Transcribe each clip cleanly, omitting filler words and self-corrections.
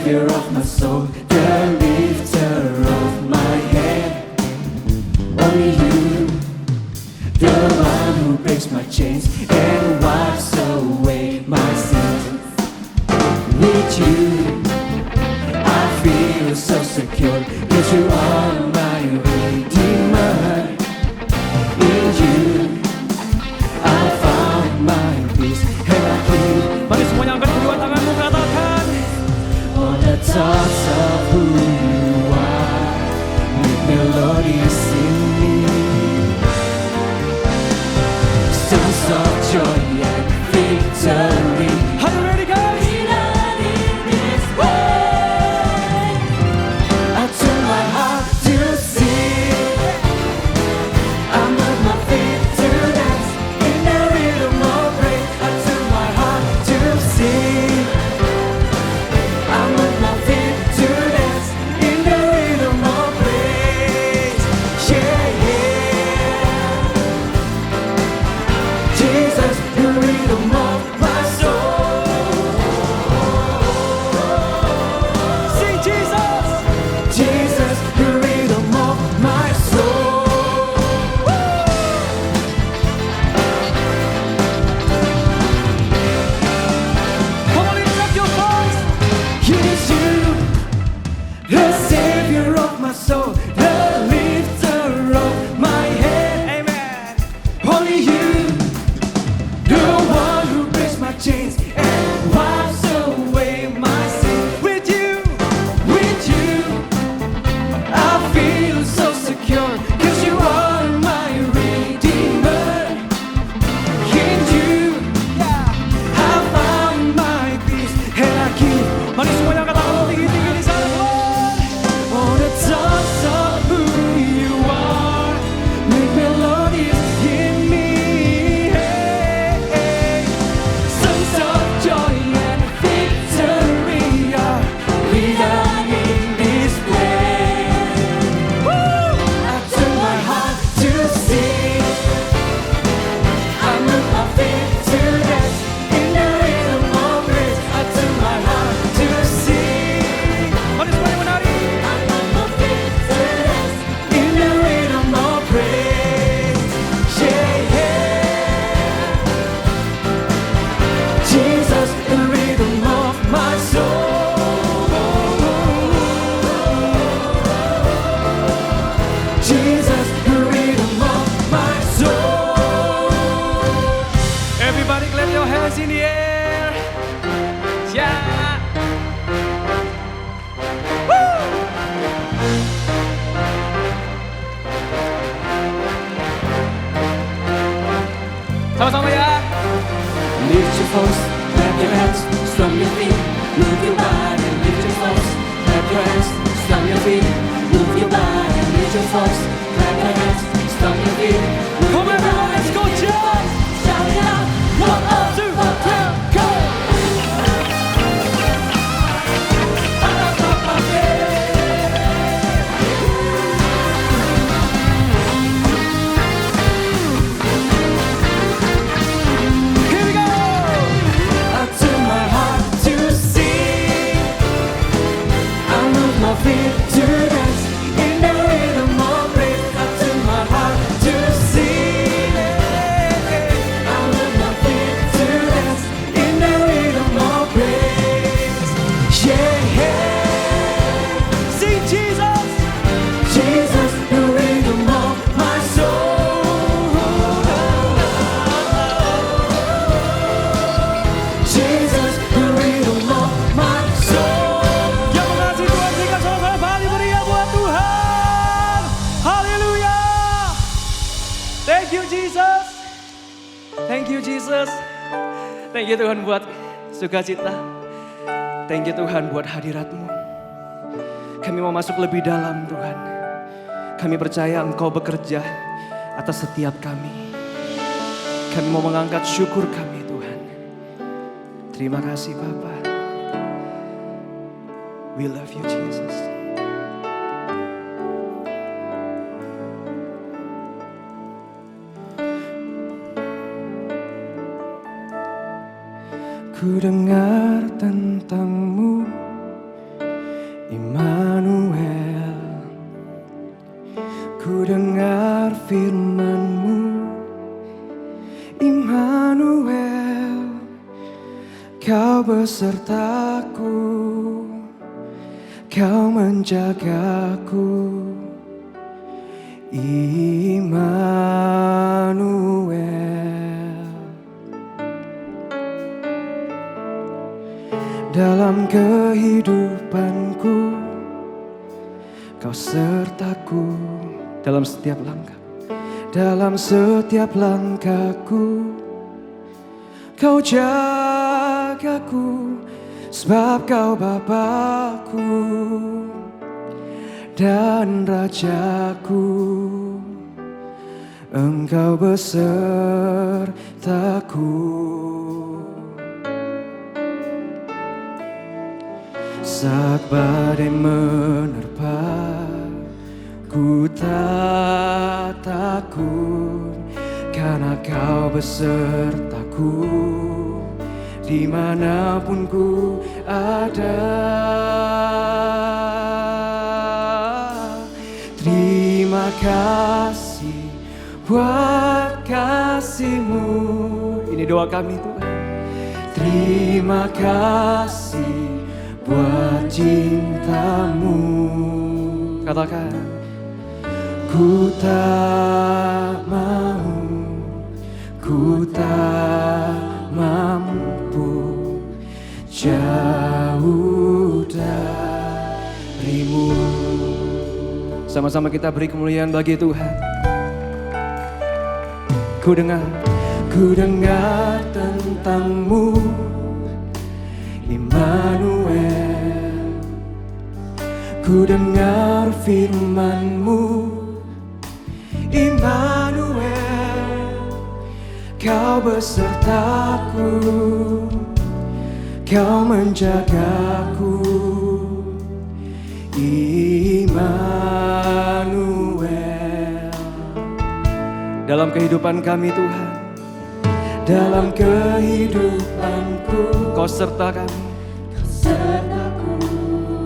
Savior of my soul, the lifter of my head. Only you, the one who breaks my chains and wipes away my sins. With you, I feel so secure, 'cause you are my Redeemer. In you, I found my peace and I keep. Mari semuanya angkat kedua tanganmu, katakan, All the thoughts of who you are make melodies in me. Songs of joy and victory. Are you ready, guys? Freedom in this way. I turn my heart to sing. I move my feet to dance in the rhythm of praise. I turn my heart to sing. I move my feet to dance in the rhythm of praise. Yeah, yeah. Jesus, the rhythm of my soul. Sing Jesus. Jesus, the rhythm of my soul. Come on, lift up your voice. It is you, the Savior of my soul, the lifter of my head. Amen. Only you, the one who breaks my chains and wipes away my sin. With you, I feel so secure, 'cause you are my Redeemer. In you, I found my peace and I keep. mari semuanya angkat tanganmu tinggi-tinggi di sana, Tuhan. All the thoughts of who you are make melodies in me. Hey, hey. Songs of joy and victory are written in this place. I turn my heart to sing. I move my feet to dance in the rhythm of grace. I turn my heart to sing. Mari semuanya menari. In the rhythm of praise, yeah, yeah. Jesus, the rhythm of my soul. Jesus, the rhythm of my soul. Everybody clap your hands in the air. Yeah. Woo! Sama-sama ya. Lift your voice, clap your hands, stomp your feet, move your body, lift your voice, clap your hands, stomp your feet, move your body, lift your voice, clap your hands, stomp your feet, move Come your on, everyone, body, let's go, lift your Joe. voice, shout it out, 1, 2, 3, go! Here we go. I turn my heart to sing. I move my feet to dance in the rhythm of praise. I turn my heart to sing. I move my feet to dance in the rhythm of praise. Yeah, yeah. Sing Jesus. Jesus, the rhythm of my soul. Jesus, the rhythm of my soul. Yang mengasihi Tuhan, berikan sorak-sorai balik meriah buat Tuhan. Haleluya. Thank you Jesus. Thank you Jesus. Thank you Tuhan buat sukacita. Thank you Tuhan buat hadirat-Mu. Kami mau masuk lebih dalam Tuhan. Kami percaya Engkau bekerja atas setiap kami. Kami mau mengangkat syukur kami Tuhan. Terima kasih Bapa. We love you Jesus. Ku dengar tentang-Mu Immanuel, ku dengar firman-Mu. Immanuel, Kau besertaku, Kau menjagaku. Immanuel, dalam kehidupanku Kau sertaku, dalam setiap langkah, dalam setiap langkahku Kau jagaku, sebab Kau Bapakku dan Rajaku. Engkau besertaku. Saat badai menerpa, ku tak takut, karena Kau besertaku dimanapun ku ada. Terima kasih buat kasih-Mu. Ini doa kami Tuhan. Terima kasih buat cinta-Mu. Katakan, ku tak mau, ku tak mampu jauh dari-Mu. Sama-sama kita beri kemuliaan bagi Tuhan. Ku dengar tentang-Mu, Immanuel. Ku dengar firman-Mu, Immanuel. Kau besertaku, Kau menjagaku. Immanuel, dalam kehidupan kami Tuhan, dalam kehidupanku Kau sertakan,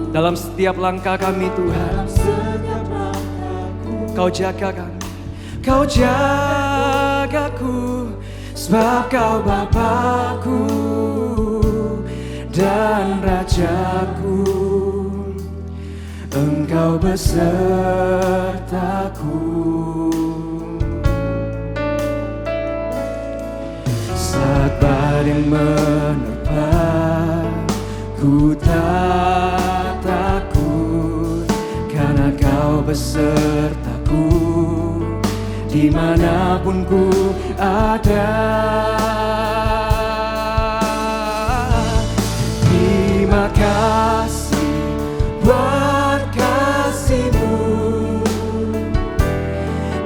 dalam setiap langkah kami Tuhan, Kau jagakan, Kau jagaku, sebab Kau Bapakku dan Rajaku. Engkau besertaku. Saat badai menerpa, ku tak takut, karena Kau besertaku dimanapun ku ada. Terima kasih buat kasih-Mu.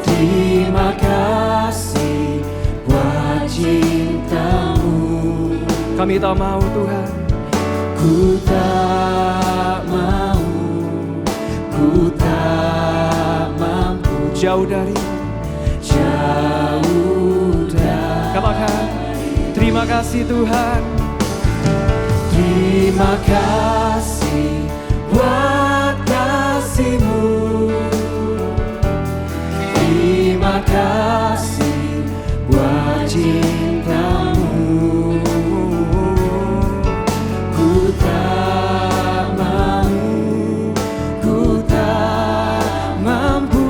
Terima kasih buat cinta-Mu. Kami tak mau Tuhan, ku tak mau, ku tak mampu jauh dari, jauh dari. Katakan, terima kasih Tuhan. Terima kasih buat kasih-Mu. Terima kasih buat cinta-Mu. Ku tak mau, ku tak mampu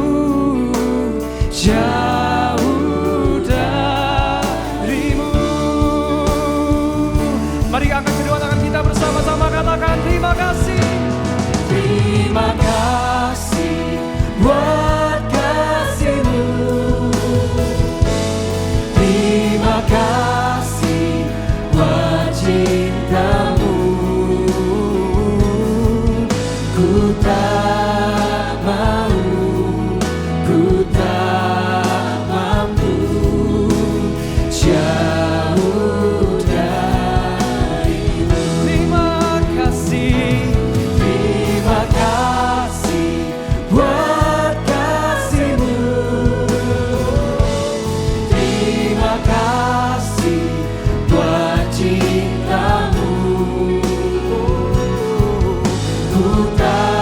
jauh dari-Mu. Mari angkat kedua tangan kita bersama-sama, katakan terima kasih. Terima kasih buat kasih-Mu. Terima kasih buat cinta-Mu. Ku tak mau, ku tak mampu jauh dari-Mu. Terima kasih, terima kasih buat kasih-Mu. Terima kasih buat cinta-Mu. Ku tak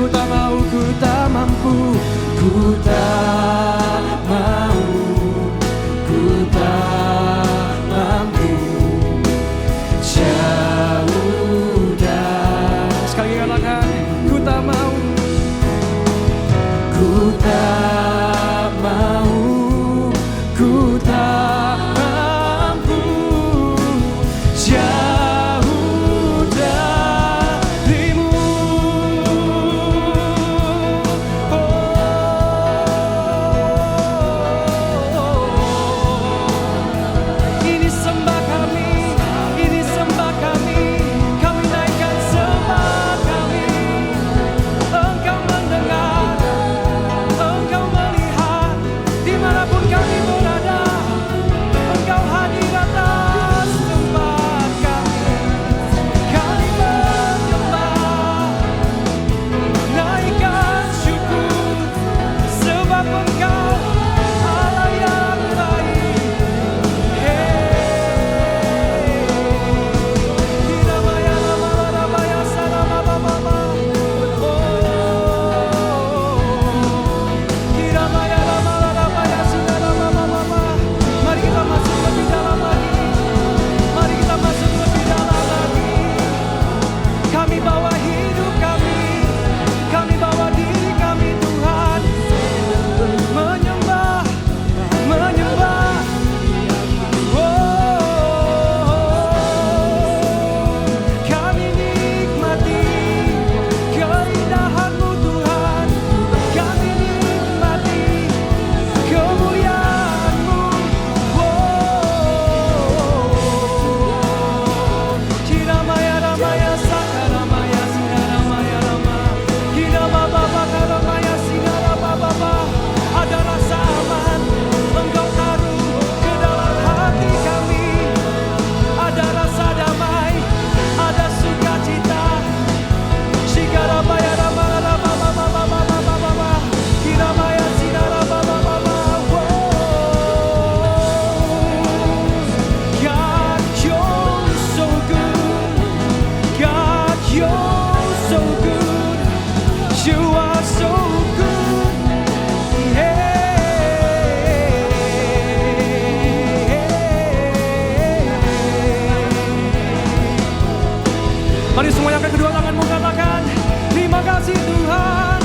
tak mau, ku tak mampu, ku tak mau, ku tak mampu. Jauh dah. Sekali katakan, ku tak mau, ku tak mau, ku tak mampu. Jauh darimu. Ini sembah kami, ini sembah kami, kami naikkan sembah kami. Engkau mendengar, Engkau melihat, dimanapun kami berada, Engkau hadir atas tempat kami. Kami menyembah, naikkan syukur, sebab Engkau Allah yang baik. Mari kita masuk lebih dalam lagi. Mari kita masuk lebih dalam lagi. Kami bawa hidup kami bawa diri kami Tuhan. Menyembah, menyembah. Kami nikmati keindahan-Mu Tuhan. Kami nikmati kemuliaan-Mu. Kiramaya ramaya sakaramaya sinaramaya rama. Kirabababakaramaya sinarabababa. Ada rasa aman Engkau taruh ke dalam hati kami. Ada rasa damai, ada sukacita. Shikarabaya ramaya ramabababababababa. Kiramaya sinarababababa. God, you're so good. God, you're so good. You are so good. Mari semuanya angkat kedua tanganmu, katakan terima kasih Tuhan.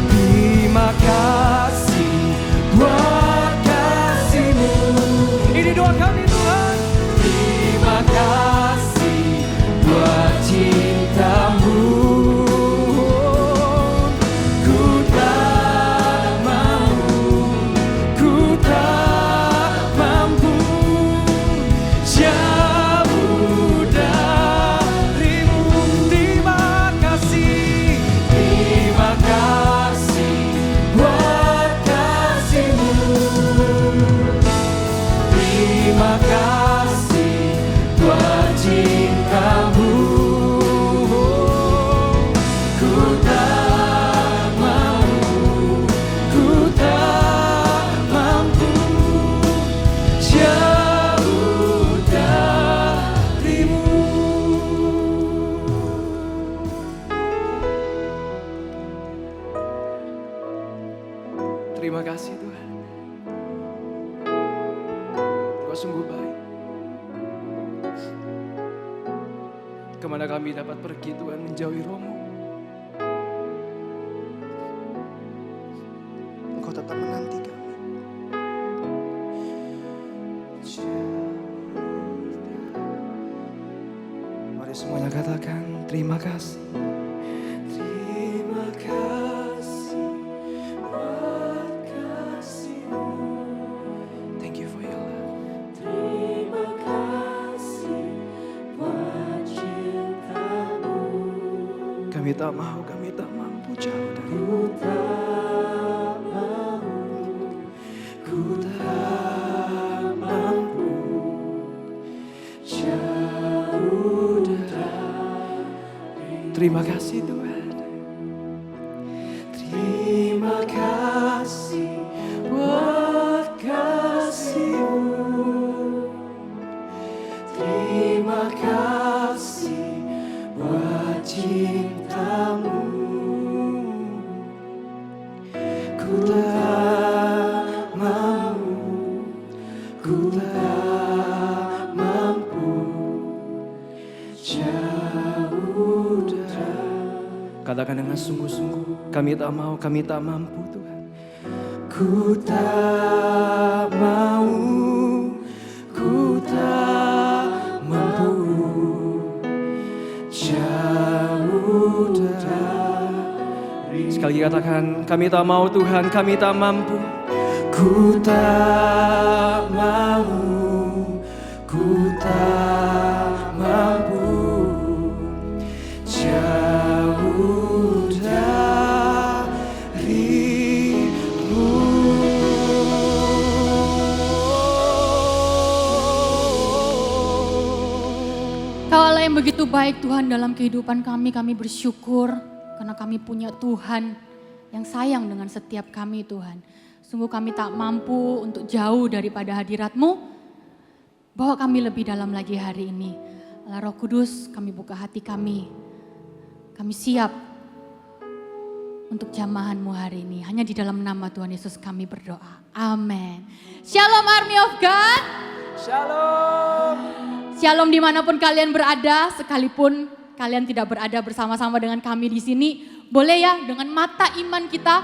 Terima kasih buat kasih-Mu. Ini doa kami Tuhan. Terima kasih buat cinta-Mu. Ku tak mampu, ku tak mampu. Jauh darimu. Terima kasih, terima kasih buat kasih-Mu. Terima kasih buat cinta-Mu. Ku tak mampu, ku tak mampu. Jauh darimu. Terima kasih Tuhan. Kau sungguh baik. Kemana kami dapat pergi Tuhan menjauhi Roh-Mu? Engkau tetap menanti kami. Mari semuanya katakan terima kasih. Terima kasih buat kasih-Mu. Thank you for your love. Terima kasih buat cinta-Mu. Kami tak mau, kami tak mampu jauh dari-Mu. Ku tak mau, ku tak mampu. Jauh dari. Terima kasih Tuhan. Terima kasih buat kasih-Mu. Terima kasih buat cinta. Katakan dengan sungguh-sungguh, kami tak mau, kami tak mampu Tuhan. Ku tak mau, ku tak mampu, jauh dari. Sekali lagi katakan, kami tak mau Tuhan, kami tak mampu. Ku tak mau, ku tak mampu, jauh darimu. Kau Allah yang begitu baik Tuhan dalam kehidupan kami bersyukur karena kami punya Tuhan yang sayang dengan setiap kami Tuhan. Sungguh kami tak mampu untuk jauh daripada hadirat-Mu. Bawa kami lebih dalam lagi hari ini. Allah Roh Kudus, kami buka hati kami. Kami siap untuk jamahan-Mu hari ini. Hanya di dalam nama Tuhan Yesus kami berdoa. Amin. Shalom Army of God. Shalom. Shalom dimanapun kalian berada, sekalipun kalian tidak berada bersama-sama dengan kami di sini. Boleh ya dengan mata iman kita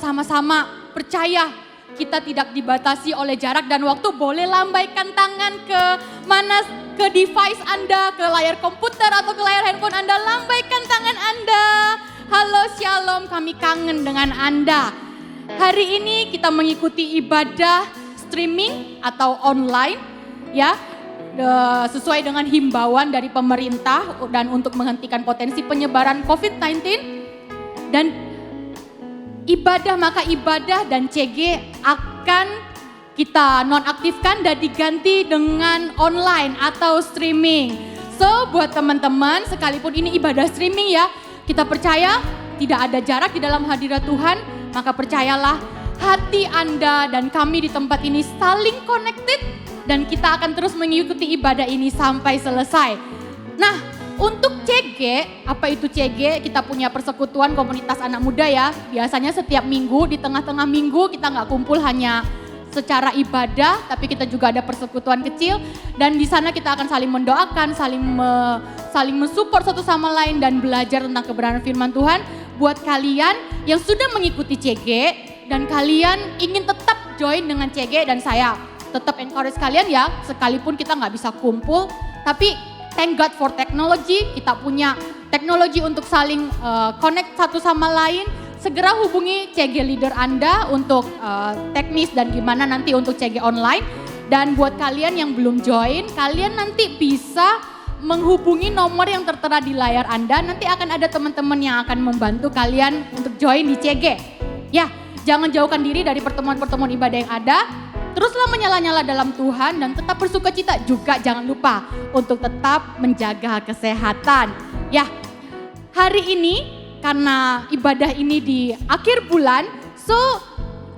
sama-sama percaya kita tidak dibatasi oleh jarak dan waktu. Boleh lambaikan tangan ke mana, ke device Anda, ke layar komputer atau ke layar handphone Anda. Lambaikan tangan Anda. Halo Shalom, kami kangen dengan Anda. Hari ini kita mengikuti ibadah streaming atau online ya. Sesuai dengan himbauan dari pemerintah dan untuk menghentikan potensi penyebaran COVID-19. Dan ibadah dan CG akan kita nonaktifkan dan diganti dengan online atau streaming. So buat teman-teman, sekalipun ini ibadah streaming ya, kita percaya tidak ada jarak di dalam hadirat Tuhan, maka percayalah hati Anda dan kami di tempat ini saling connected dan kita akan terus mengikuti ibadah ini sampai selesai. Nah, untuk CG, apa itu CG? Kita punya persekutuan komunitas anak muda ya. Biasanya setiap minggu, di tengah-tengah minggu kita nggak kumpul hanya secara ibadah, tapi kita juga ada persekutuan kecil. Dan di sana kita akan saling mendoakan, saling mensupport satu sama lain dan belajar tentang kebenaran firman Tuhan. Buat kalian yang sudah mengikuti CG dan kalian ingin tetap join dengan CG, dan saya tetap encourage kalian ya, sekalipun kita nggak bisa kumpul, tapi thank God for technology, kita punya teknologi untuk saling connect satu sama lain. Segera hubungi CG leader Anda untuk teknis dan gimana nanti untuk CG online. Dan buat kalian yang belum join, kalian nanti bisa menghubungi nomor yang tertera di layar Anda. Nanti akan ada teman-teman yang akan membantu kalian untuk join di CG. Ya, jangan jauhkan diri dari pertemuan-pertemuan ibadah yang ada. Teruslah menyala-nyala dalam Tuhan dan tetap bersuka cita. Juga jangan lupa untuk tetap menjaga kesehatan. Ya, hari ini karena ibadah ini di akhir bulan, so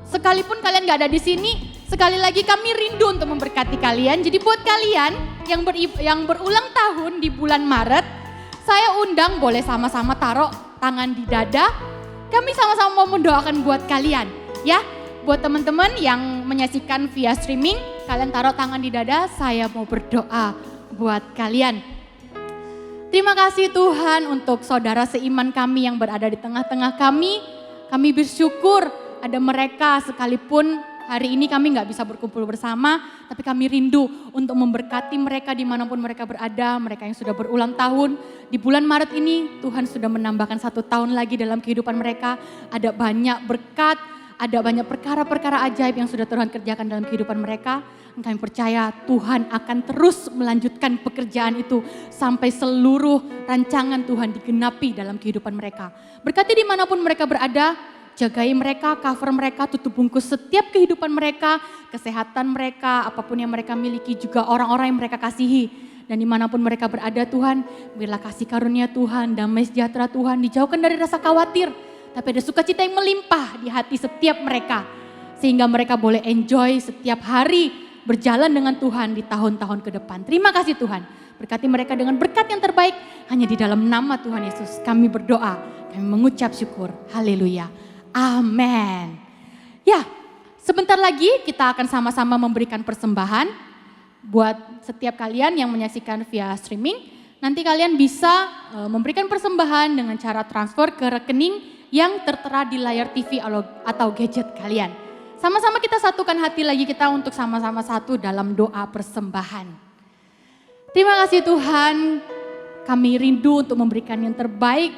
sekalipun kalian gak ada di sini, sekali lagi kami rindu untuk memberkati kalian. Jadi buat kalian yang berulang tahun di bulan Maret, saya undang boleh sama-sama taruh tangan di dada. Kami sama-sama mau mendoakan buat kalian, ya. Buat teman-teman yang menyaksikan via streaming, kalian taruh tangan di dada, saya mau berdoa buat kalian. Terima kasih Tuhan untuk saudara seiman kami yang berada di tengah-tengah kami. Kami bersyukur ada mereka, sekalipun hari ini kami gak bisa berkumpul bersama, tapi kami rindu untuk memberkati mereka dimanapun mereka berada, mereka yang sudah berulang tahun. Di bulan Maret ini Tuhan sudah menambahkan 1 tahun lagi dalam kehidupan mereka. Ada banyak berkat, ada banyak perkara-perkara ajaib yang sudah Tuhan kerjakan dalam kehidupan mereka. Kami percaya Tuhan akan terus melanjutkan pekerjaan itu sampai seluruh rancangan Tuhan digenapi dalam kehidupan mereka. Berkati dimanapun mereka berada, jagai mereka, cover mereka, tutup bungkus setiap kehidupan mereka, kesehatan mereka, apapun yang mereka miliki, juga orang-orang yang mereka kasihi. Dan dimanapun mereka berada Tuhan, biarlah kasih karunia Tuhan, damai sejahtera Tuhan, dijauhkan dari rasa khawatir, tapi ada sukacita yang melimpah di hati setiap mereka. Sehingga mereka boleh enjoy setiap hari berjalan dengan Tuhan di tahun-tahun ke depan. Terima kasih Tuhan. Berkati mereka dengan berkat yang terbaik. Hanya di dalam nama Tuhan Yesus kami berdoa. Kami mengucap syukur. Haleluya. Amin. Ya, sebentar lagi kita akan sama-sama memberikan persembahan. Buat setiap kalian yang menyaksikan via streaming, nanti kalian bisa memberikan persembahan dengan cara transfer ke rekening yang tertera di layar TV atau gadget kalian. Sama-sama kita satukan hati lagi kita untuk sama-sama satu dalam doa persembahan. Terima kasih Tuhan, kami rindu untuk memberikan yang terbaik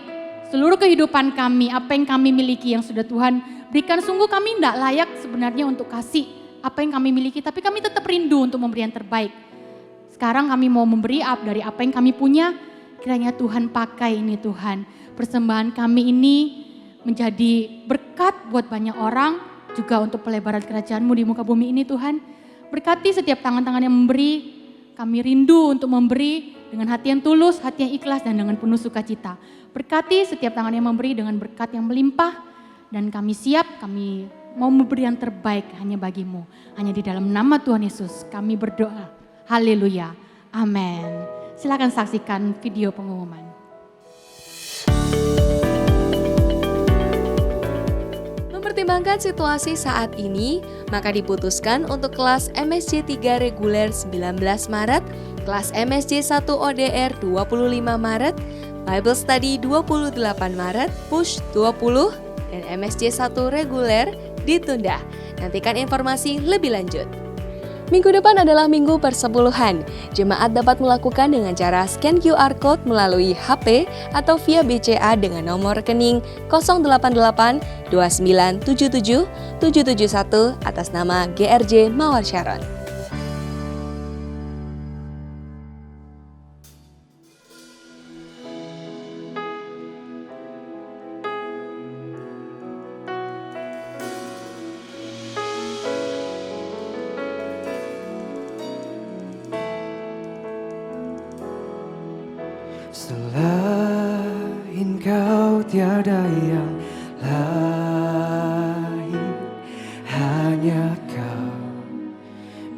seluruh kehidupan kami, apa yang kami miliki yang sudah Tuhan berikan. Sungguh kami tidak layak sebenarnya untuk kasih apa yang kami miliki, tapi kami tetap rindu untuk memberi yang terbaik. Sekarang kami mau memberi dari apa yang kami punya, kiranya Tuhan pakai ini Tuhan. Persembahan kami ini menjadi berkat buat banyak orang, juga untuk pelebaran kerajaan-Mu di muka bumi ini Tuhan. Berkati setiap tangan-tangan yang memberi, kami rindu untuk memberi dengan hati yang tulus, hati yang ikhlas dan dengan penuh sukacita. Berkati setiap tangan yang memberi dengan berkat yang melimpah, dan kami siap, kami mau memberi yang terbaik hanya bagi-Mu. Hanya di dalam nama Tuhan Yesus kami berdoa. Haleluya. Amin. Silakan saksikan video pengumuman. Mempertimbangkan situasi saat ini, maka diputuskan untuk kelas MSJ 3 reguler 19 Maret, kelas MSJ 1 ODR 25 Maret, Bible Study 28 Maret, Push 20, dan MSJ 1 reguler ditunda. Nantikan informasi lebih lanjut. Minggu depan adalah Minggu Persepuluhan. Jemaat dapat melakukan dengan cara scan QR Code melalui HP atau via BCA dengan nomor rekening 088 2977 771 atas nama GRJ Mawar Sharon. Selain Kau tiada yang lain, hanya Kau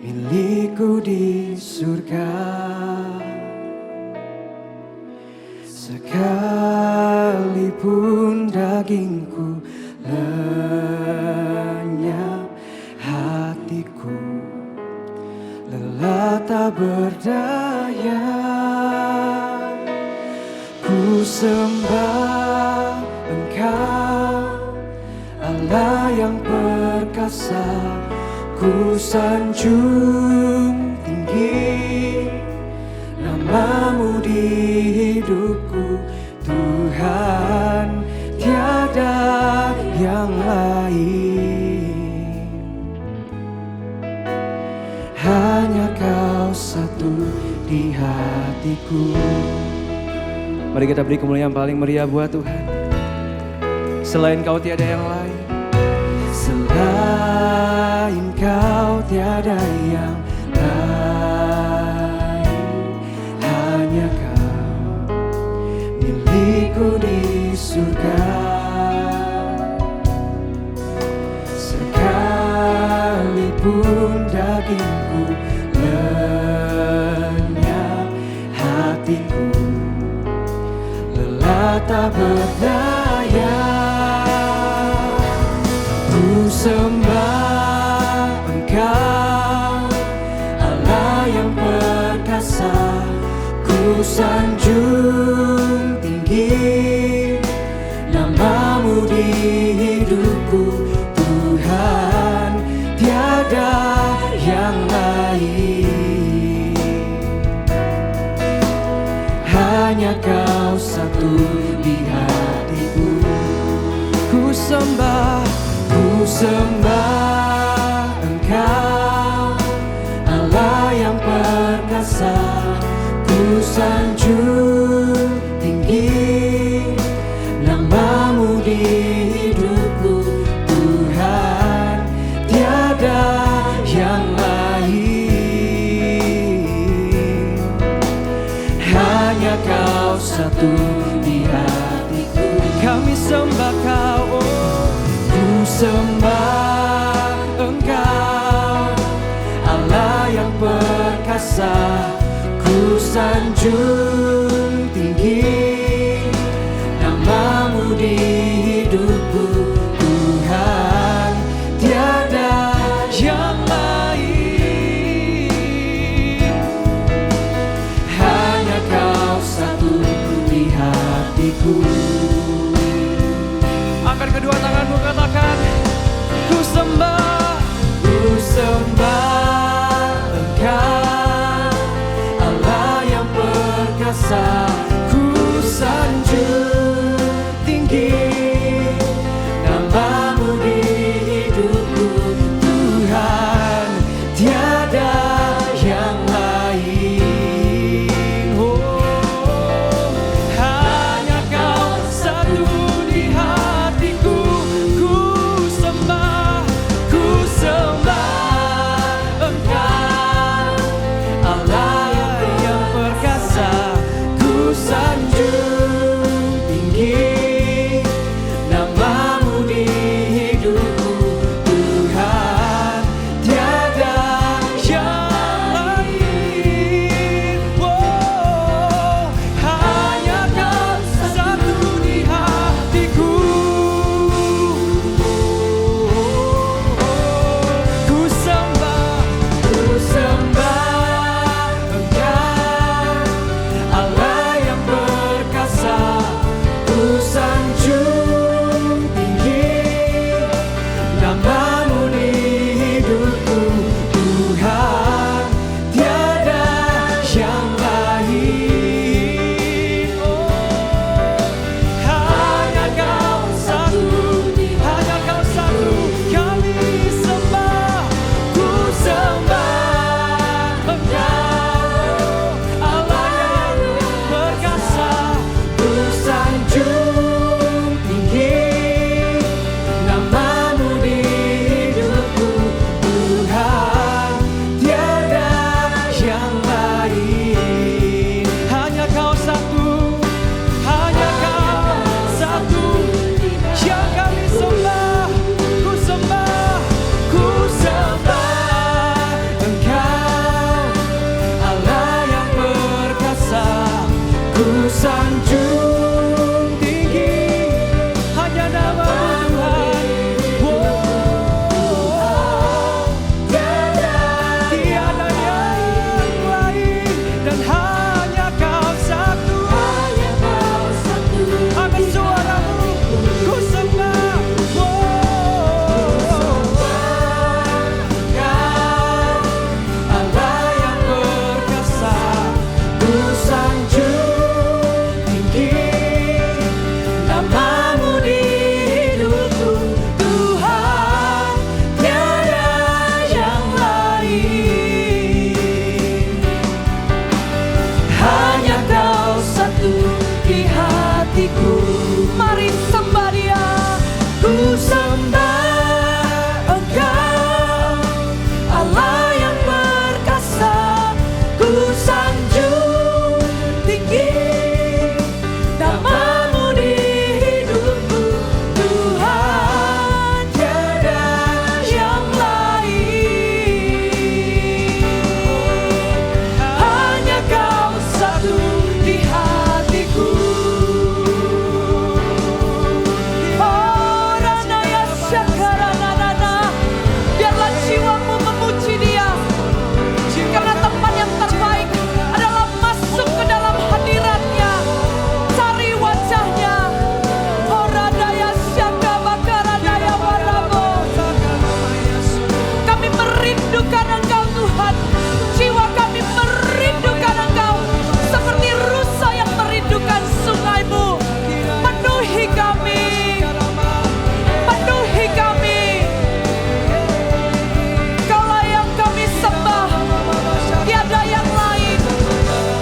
milikku di surga. Sekalipun dagingku lenyap, hatiku lelah tak berdaya. Ku sembah Engkau, Allah yang perkasa. Ku sanjung tinggi nama-Mu di hidupku, Tuhan, tiada yang lain. Hanya Kau satu di hatiku. Mari kita beri kemuliaan paling meriah buat Tuhan. Selain Kau tiada yang lain. Selain Kau tiada yang lain. Hanya Kau milikku di surga. Sekalipun dagingku lenyap, hatiku tak berdaya. Ku sembah Engkau, Allah yang perkasa. Ku sanjung tinggi nama-Mu di hidupku, Tuhan, tiada yang lain. Hanya Kau satu di hatiku. Ku sembah Engkau, Allah yang perkasa. Ku sanjung tinggi nama-Mu di hidupku, Tuhan, tiada yang lain. Hanya Kau satu di hatiku. Kami sembah Kau, oh. Ku sembah Engkau, Allah yang perkasa. Ku sanjung tinggi nama-Mu di hidupku, Tuhan, tiada yang lain. Hanya Kau sembah Engkau, Allah yang perkasa. Ku sanjung tinggi namamu di hidupku, Tuhan, tiada yang lain. Hanya Kau satu di hatiku. Ku sembah Engkau, Allah yang perkasa. Ku sanjung tinggi namamu di hidupku, Tuhan, tiada yang lain. Hanya Kau satu di hatiku. Ku sembah Engkau, Allah yang perkasa. Ku sanjung tinggi namamu di hidupku, Tuhan, tiada yang lain. Hanya Kau satu kami sembah. Ku sembah Engkau, Allah yang perkasa. Ku sanjung tinggi namamu di hidupku, Tuhan, tiada yang lain. Hanya Kau satu yang kami sembah. Ku sembah Engkau, Allah yang perkasa. Ku sanjung tinggi hanya nama Tuhan. Tiada yang lain, dan hanya Kau satu. Angkat suaramu, ku sembah. Allah yang perkasa. Ku sanjung tinggi namamu di hidupku, Tuhan, tiada yang lain. Hanya Kau satu di hatiku. Mari sembah Dia. Ku sembah Engkau, Allah yang perkasa. Ku sanjung tinggi namamu di hidupku, Tuhan, tiada yang lain. Hanya Kau satu di hatiku. Ranaya Syakaranana. Biarlah jiwamu memuji Dia, karena tempat yang terbaik adalah masuk ke dalam hadirat-Nya. Cari wajah-Nya. Ranaya Syakabakaranaya Warabo. Kami merindukan Engkau, Tuhan. Jiwa kami merindukan Engkau seperti rusa yang merindukan sungai-Mu. Penuhi kami. Kaulah yang kami sembah, tiada yang lain.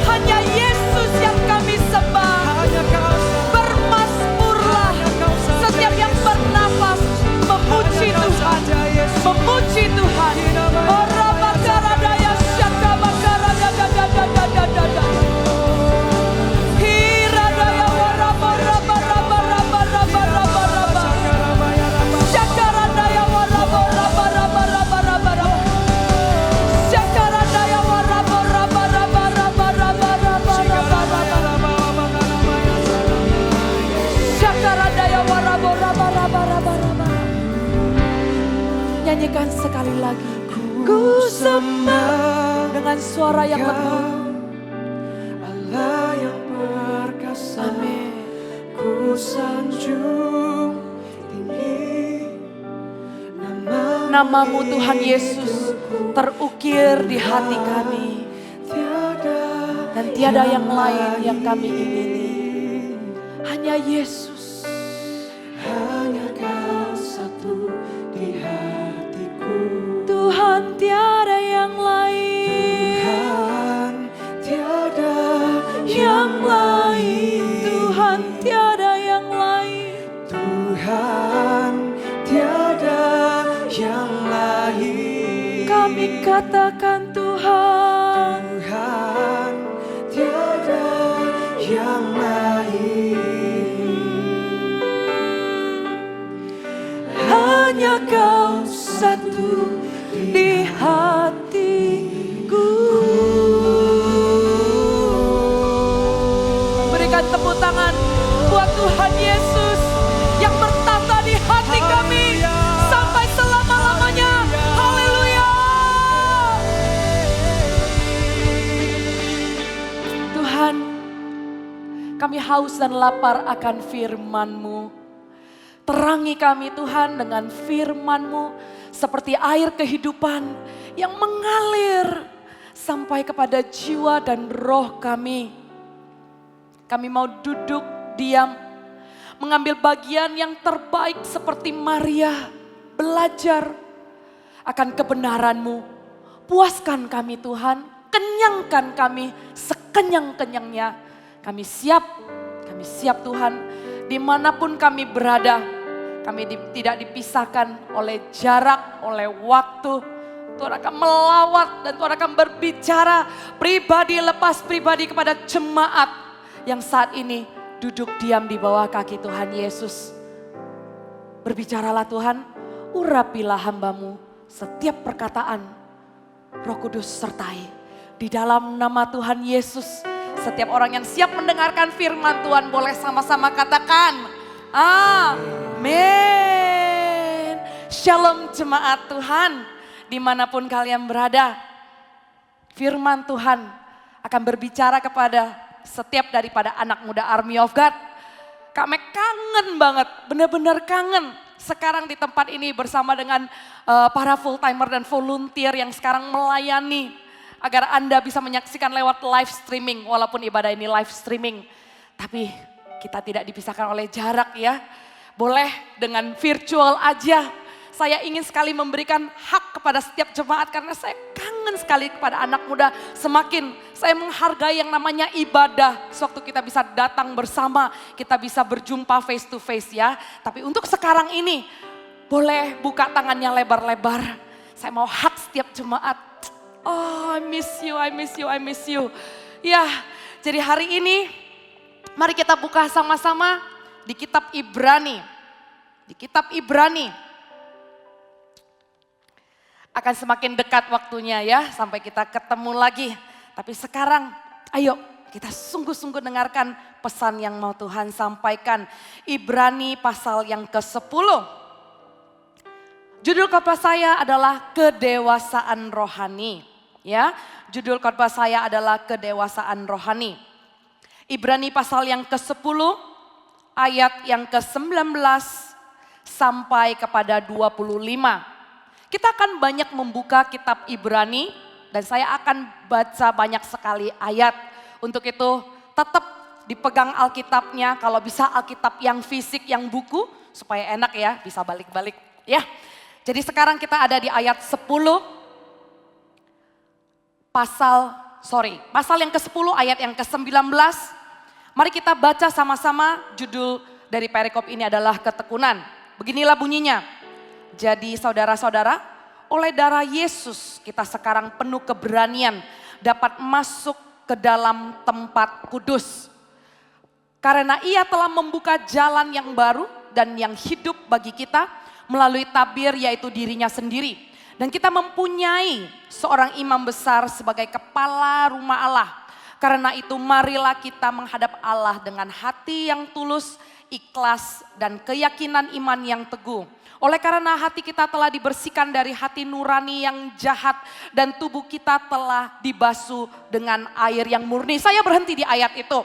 Hanya Yesus yang kami sembah. Bermasmurlah setiap yang bernafas, memuji Tuhan, memuji Tuhan. Ora bakaradaya syaka bakaradadadadadadadada. Hiradaya warabarabarabarabarabarabaraba. Syakaradaya warabarabarabarabaraba. Syakaradaya warabarabarabarabaraba. Syakaradaya warabarabarabarabaraba. Nyanyikan sekali lagi. Ku sembah dengan suara yang lembut. Allah yang perkasa. Amin. Ku sanjung tinggi namamu Tuhan Yesus. terukir di hati kami. Dan tiada yang lain yang kami ingini. Hanya Yesus. Hanya Kau satu di hatiku. Tuhan tiada yang lain. Tuhan tiada Yang lain. Tuhan tiada yang lain. Tuhan tiada yang lain. Kami katakan Tuhan. Tuhan tiada yang lain. Hanya Kau satu di hatiku. Berikan tepuk tangan buat Tuhan Yesus yang bertata di hati kami sampai selama-lamanya. Haleluya. Tuhan, kami haus dan lapar akan firman-Mu. Terangi kami Tuhan dengan firman-Mu seperti air kehidupan yang mengalir sampai kepada jiwa dan roh kami. Kami mau duduk diam, mengambil bagian yang terbaik seperti Maria, belajar akan kebenaran-Mu. Puaskan kami Tuhan, kenyangkan kami sekenyang-kenyangnya. Kami siap Tuhan, dimanapun kami berada, kami tidak dipisahkan oleh jarak, oleh waktu. Tuhan akan melawat dan Tuhan akan berbicara pribadi lepas pribadi kepada jemaat yang saat ini duduk diam di bawah kaki Tuhan Yesus. Berbicaralah Tuhan, urapilah hamba-Mu setiap perkataan. Roh Kudus sertai di dalam nama Tuhan Yesus. Setiap orang yang siap mendengarkan firman Tuhan boleh sama-sama katakan amin. Shalom jemaat Tuhan dimanapun kalian berada. Firman Tuhan akan berbicara kepada setiap daripada anak muda Army of God. Kami kangen banget, benar-benar kangen. Sekarang di tempat ini bersama dengan para full timer dan volunteer yang sekarang melayani. Agar Anda bisa menyaksikan lewat live streaming, walaupun ibadah ini live streaming. Tapi kita tidak dipisahkan oleh jarak ya. Boleh dengan virtual aja. Saya ingin sekali memberikan hak kepada setiap jemaat karena saya kangen sekali kepada anak muda. Semakin saya menghargai yang namanya ibadah. Sewaktu kita bisa datang bersama, kita bisa berjumpa face to face ya. Tapi untuk sekarang ini, boleh buka tangannya lebar-lebar. Saya mau hak setiap jemaat. Oh, I miss you, I miss you, I miss you. Ya, jadi hari ini mari kita buka sama-sama di kitab Ibrani. Di kitab Ibrani. Akan semakin dekat waktunya ya sampai kita ketemu lagi. Tapi sekarang ayo kita sungguh-sungguh dengarkan pesan yang mau Tuhan sampaikan. Ibrani pasal yang ke-10. Judul khotbah saya adalah kedewasaan rohani. Ya, judul khotbah saya adalah kedewasaan rohani. Ibrani pasal yang ke-10 ayat yang ke-19 sampai kepada 25. Kita akan banyak membuka kitab Ibrani dan saya akan baca banyak sekali ayat. Untuk itu tetap dipegang Alkitabnya, kalau bisa Alkitab yang fisik, yang buku supaya enak ya, bisa balik-balik ya. Jadi sekarang kita ada di ayat 10. Pasal yang ke-10 ayat yang ke-19. Mari kita baca sama-sama. Judul dari perikop ini adalah ketekunan. Beginilah bunyinya. Jadi saudara-saudara, oleh darah Yesus kita sekarang penuh keberanian dapat masuk ke dalam tempat kudus. Karena Ia telah membuka jalan yang baru dan yang hidup bagi kita melalui tabir yaitu dirinya sendiri. Dan kita mempunyai seorang imam besar sebagai kepala rumah Allah. Karena itu marilah kita menghadap Allah dengan hati yang tulus, ikhlas dan keyakinan iman yang teguh. Oleh karena hati kita telah dibersihkan dari hati nurani yang jahat dan tubuh kita telah dibasuh dengan air yang murni. Saya berhenti di ayat itu.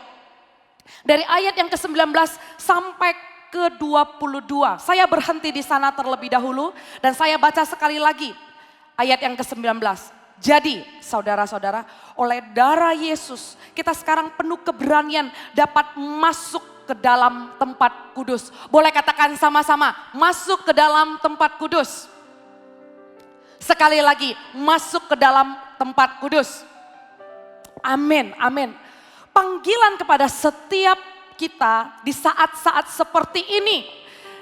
Dari ayat yang ke-19 sampai ke-22. Saya berhenti di sana terlebih dahulu dan saya baca sekali lagi. ayat yang ke-19. Jadi saudara-saudara, oleh darah Yesus kita sekarang penuh keberanian dapat masuk ke dalam tempat kudus. Boleh katakan sama-sama, masuk ke dalam tempat kudus. Sekali lagi, masuk ke dalam tempat kudus. Amin, amin. Panggilan kepada setiap kita di saat-saat seperti ini,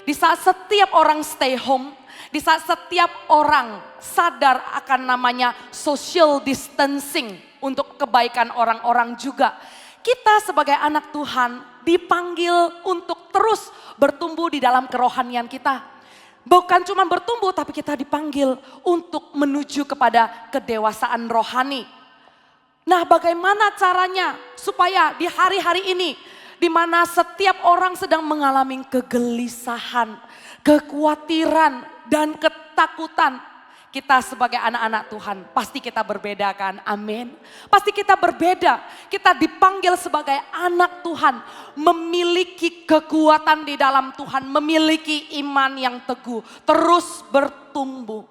di saat setiap orang stay home, di saat setiap orang sadar akan namanya social distancing untuk kebaikan orang-orang juga. Kita sebagai anak Tuhan dipanggil untuk terus bertumbuh di dalam kerohanian kita. Bukan cuma bertumbuh, tapi kita dipanggil untuk menuju kepada kedewasaan rohani. Nah, bagaimana caranya supaya di hari-hari ini, di mana setiap orang sedang mengalami kegelisahan, kekhawatiran, dan ketakutan. Kita sebagai anak-anak Tuhan, pasti kita berbeda kan? Amin. Pasti kita berbeda. Kita dipanggil sebagai anak Tuhan, memiliki kekuatan di dalam Tuhan, memiliki iman yang teguh, terus bertumbuh.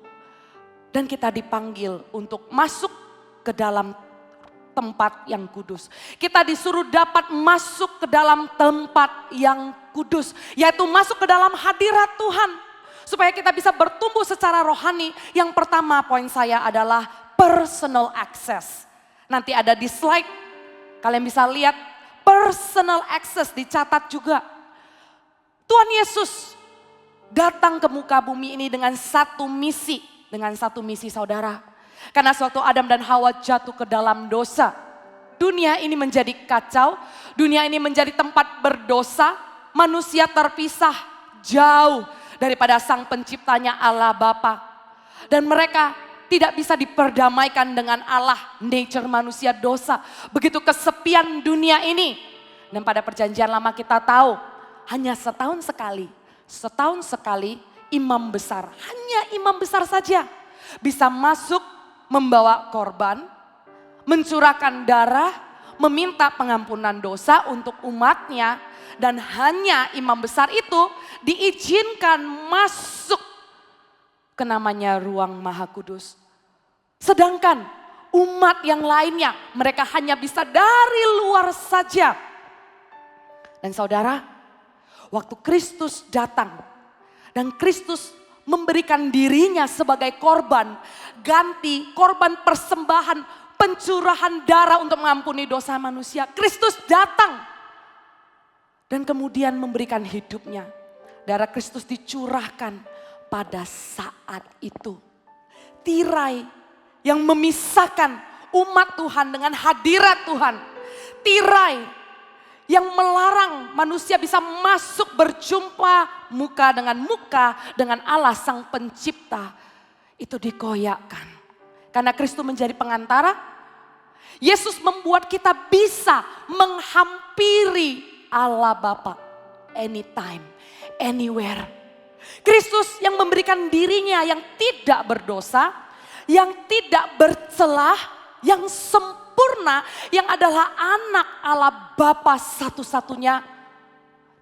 Dan kita dipanggil untuk masuk ke dalam tempat yang kudus. Kita disuruh dapat masuk ke dalam tempat yang kudus, yaitu masuk ke dalam hadirat Tuhan. Supaya kita bisa bertumbuh secara rohani, yang pertama poin saya adalah personal access. Nanti ada di slide, kalian bisa lihat personal access dicatat juga. Tuhan Yesus datang ke muka bumi ini dengan satu misi saudara. Karena suatu Adam dan Hawa jatuh ke dalam dosa, dunia ini menjadi kacau, dunia ini menjadi tempat berdosa, manusia terpisah jauh daripada sang penciptanya Allah Bapa. Dan mereka tidak bisa diperdamaikan dengan Allah, nature manusia dosa. Begitu kesepian dunia ini. Dan pada perjanjian lama kita tahu, hanya setahun sekali imam besar, hanya imam besar saja bisa masuk membawa korban, mencurahkan darah, meminta pengampunan dosa untuk umatnya. Dan hanya imam besar itu diizinkan masuk ke namanya ruang maha kudus. Sedangkan umat yang lainnya mereka hanya bisa dari luar saja. Dan saudara, waktu Kristus datang dan Kristus memberikan dirinya sebagai korban, ganti, korban persembahan, pencurahan darah untuk mengampuni dosa manusia. Kristus datang dan kemudian memberikan hidupnya. Darah Kristus dicurahkan pada saat itu. Tirai yang memisahkan umat Tuhan dengan hadirat Tuhan. Tirai yang melarang manusia bisa masuk berjumpa muka dengan Allah sang pencipta. Itu dikoyakkan. Karena Kristus menjadi pengantara, Yesus membuat kita bisa menghampiri Allah Bapa anytime, anywhere. Kristus yang memberikan dirinya yang tidak berdosa, yang tidak bercelah, yang sempurna, yang adalah anak Allah Bapa satu-satunya,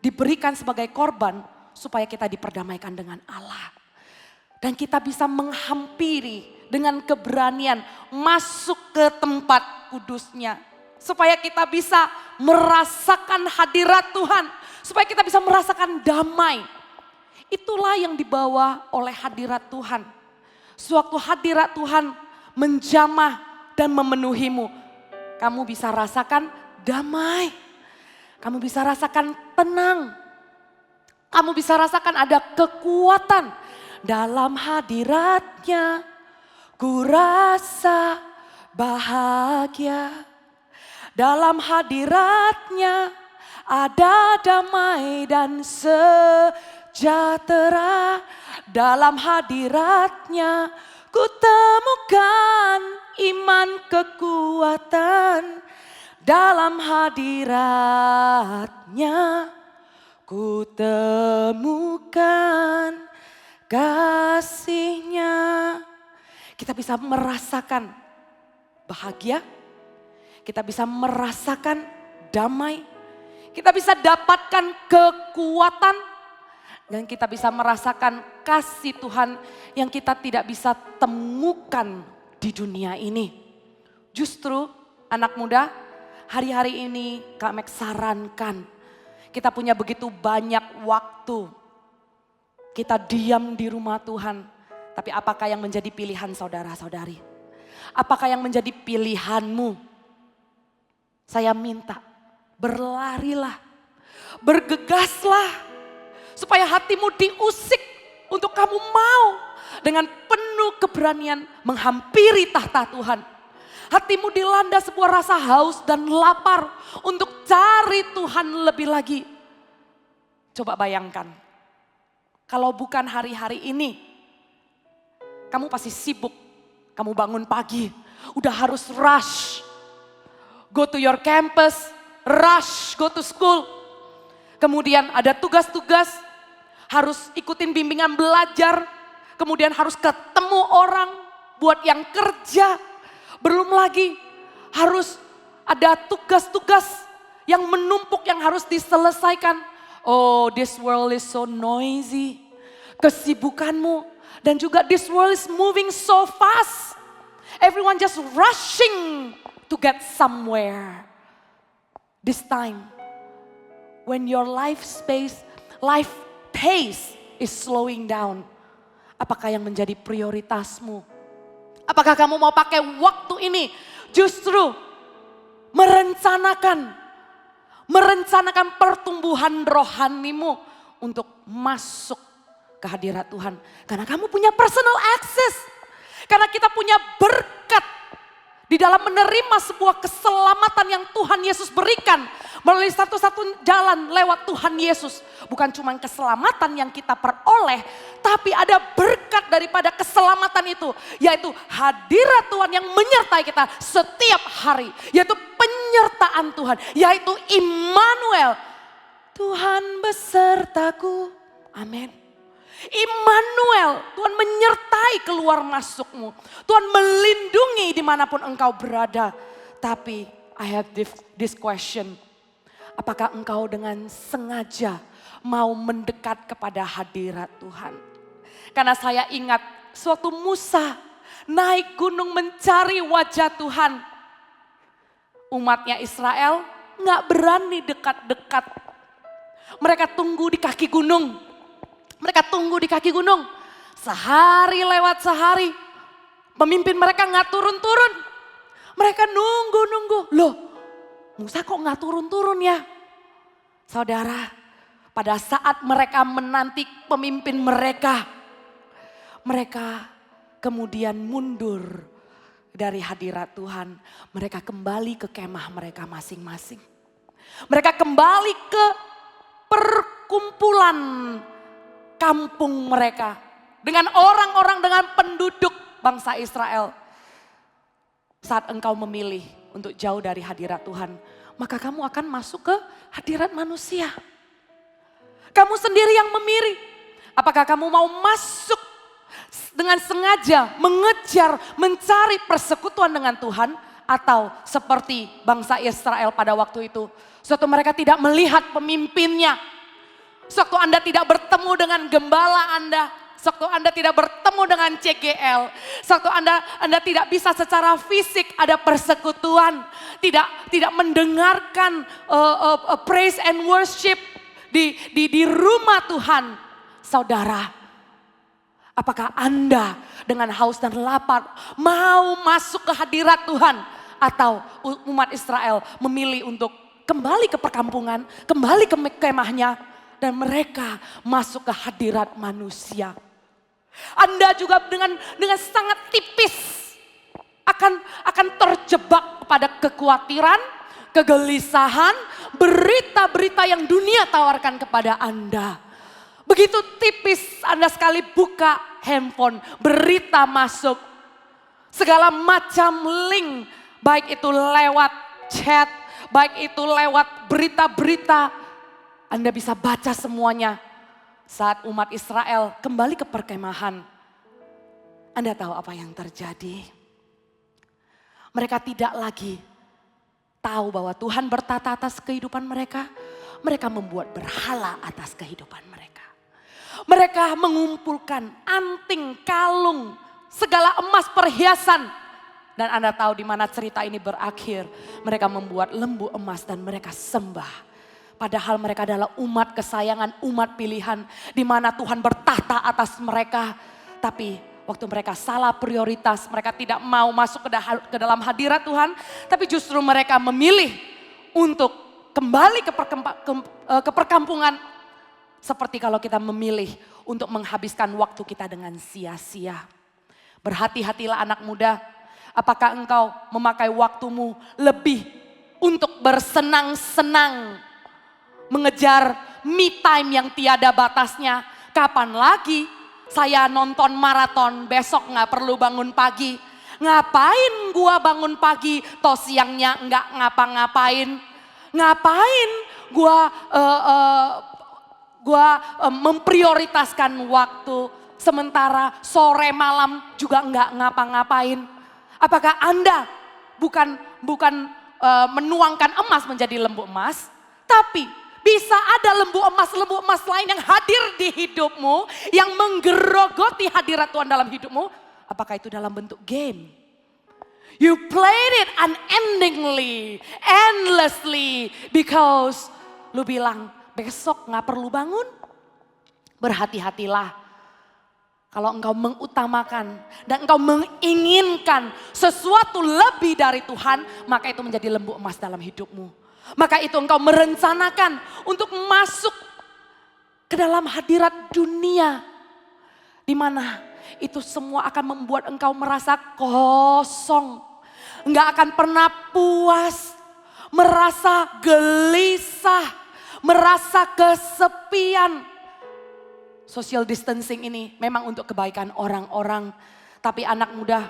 diberikan sebagai korban supaya kita diperdamaikan dengan Allah. Dan kita bisa menghampiri dengan keberanian masuk ke tempat kudusnya. Supaya kita bisa merasakan hadirat Tuhan. Supaya kita bisa merasakan damai. Itulah yang dibawa oleh hadirat Tuhan. Sewaktu hadirat Tuhan menjamah dan memenuhimu, kamu bisa rasakan damai. Kamu bisa rasakan tenang. Kamu bisa rasakan ada kekuatan. Dalam hadiratnya ku rasa bahagia. Dalam hadiratnya ada damai dan sejahtera. Dalam hadiratnya ku temukan iman kekuatan. Dalam hadiratnya ku temukan kasih-Nya. Kita bisa merasakan bahagia. Kita bisa merasakan damai. Kita bisa dapatkan kekuatan Dan kita bisa merasakan kasih Tuhan yang kita tidak bisa temukan di dunia ini. Justru anak muda, hari-hari ini kami sarankan kita punya begitu banyak waktu. Kita diam di rumah Tuhan. Tapi apakah yang menjadi pilihan saudara-saudari? Apakah yang menjadi pilihanmu? Saya minta berlarilah, bergegaslah. Supaya hatimu diusik untuk kamu mau dengan penuh keberanian menghampiri tahta Tuhan. Hatimu dilanda sebuah rasa haus dan lapar untuk cari Tuhan lebih lagi. Coba bayangkan, kalau bukan hari-hari ini, kamu pasti sibuk. Kamu bangun pagi, udah harus rush. Go to your campus, rush, go to school. Kemudian ada tugas-tugas, harus ikutin bimbingan belajar. Kemudian harus ketemu orang buat yang kerja. Belum lagi harus ada tugas-tugas yang menumpuk yang harus diselesaikan. Oh, this world is so noisy. Kesibukanmu dan juga this world is moving so fast. Everyone just rushing to get somewhere. This time, when your life pace is slowing down, apakah yang menjadi prioritasmu? Apakah kamu mau pakai waktu ini justru merencanakan pertumbuhan rohanimu untuk masuk ke hadirat Tuhan? Karena kamu punya personal access. Karena kita punya berkat di dalam menerima sebuah keselamatan yang Tuhan Yesus berikan melalui satu-satu jalan lewat Tuhan Yesus. Bukan cuma keselamatan yang kita peroleh, tapi ada berkat daripada keselamatan itu, yaitu hadirat Tuhan yang menyertai kita setiap hari, yaitu penyertaan Tuhan, yaitu Immanuel. Tuhan besertaku, amin. Immanuel, Tuhan menyertai keluar masukmu. Tuhan melindungi dimanapun engkau berada. Tapi I have this question. Apakah engkau dengan sengaja mau mendekat kepada hadirat Tuhan? Karena saya ingat suatu Musa naik gunung mencari wajah Tuhan. Umatnya Israel gak berani dekat-dekat. Mereka tunggu di kaki gunung. Sehari lewat sehari. Pemimpin mereka gak turun-turun. Mereka nunggu. Loh, Musa kok gak turun-turun ya? Saudara, pada saat mereka menanti pemimpin mereka kemudian mundur dari hadirat Tuhan. Mereka kembali ke kemah mereka masing-masing. Mereka kembali ke perkumpulan kampung mereka. Dengan orang-orang, dengan penduduk bangsa Israel. Saat engkau memilih untuk jauh dari hadirat Tuhan, maka kamu akan masuk ke hadirat manusia. Kamu sendiri yang memilih. Apakah kamu mau masuk dengan sengaja mengejar, mencari persekutuan dengan Tuhan, atau seperti bangsa Israel pada waktu itu, suatu mereka tidak melihat pemimpinnya, suatu Anda tidak bertemu dengan gembala Anda, suatu Anda tidak bertemu dengan CGL, suatu Anda tidak bisa secara fisik ada persekutuan, tidak mendengarkan praise and worship di rumah Tuhan, saudara. Apakah Anda dengan haus dan lapar mau masuk ke hadirat Tuhan, atau umat Israel memilih untuk kembali ke perkampungan, kembali ke kemahnya, dan mereka masuk ke hadirat manusia? Anda juga dengan sangat tipis akan terjebak pada kekhawatiran, kegelisahan, berita-berita yang dunia tawarkan kepada Anda. Begitu tipis Anda sekali buka handphone, berita masuk. Segala macam link, baik itu lewat chat, baik itu lewat berita-berita, Anda bisa baca semuanya. Saat umat Israel kembali ke perkemahan, Anda tahu apa yang terjadi? Mereka tidak lagi tahu bahwa Tuhan bertata atas kehidupan mereka. Mereka membuat berhala atas kehidupan mereka. Mereka mengumpulkan anting, kalung, segala emas perhiasan. Dan Anda tahu di mana cerita ini berakhir. Mereka membuat lembu emas dan mereka sembah. Padahal mereka adalah umat kesayangan, umat pilihan. Di mana Tuhan bertahta atas mereka. Tapi waktu mereka salah prioritas, mereka tidak mau masuk ke dalam hadirat Tuhan. Tapi justru mereka memilih untuk kembali ke perkampungan. Seperti kalau kita memilih untuk menghabiskan waktu kita dengan sia-sia. Berhati-hatilah anak muda. Apakah engkau memakai waktumu lebih untuk bersenang-senang. Mengejar me time yang tiada batasnya. Kapan lagi saya nonton maraton, besok gak perlu bangun pagi. Ngapain gua bangun pagi, toh siangnya nggak ngapa-ngapain. Ngapain gua memprioritaskan waktu, sementara sore malam juga nggak ngapa-ngapain. Apakah Anda bukan menuangkan emas menjadi lembu emas, tapi bisa ada lembu emas lain yang hadir di hidupmu, yang menggerogoti hadirat Tuhan dalam hidupmu. Apakah itu dalam bentuk game? You played it unendingly, endlessly, because lu bilang besok gak perlu bangun. Berhati-hatilah kalau engkau mengutamakan dan engkau menginginkan sesuatu lebih dari Tuhan, maka itu menjadi lembu emas dalam hidupmu. Maka itu engkau merencanakan untuk masuk ke dalam hadirat dunia. Di mana itu semua akan membuat engkau merasa kosong. Enggak akan pernah puas, merasa gelisah, merasa kesepian. Social distancing ini memang untuk kebaikan orang-orang. Tapi anak muda,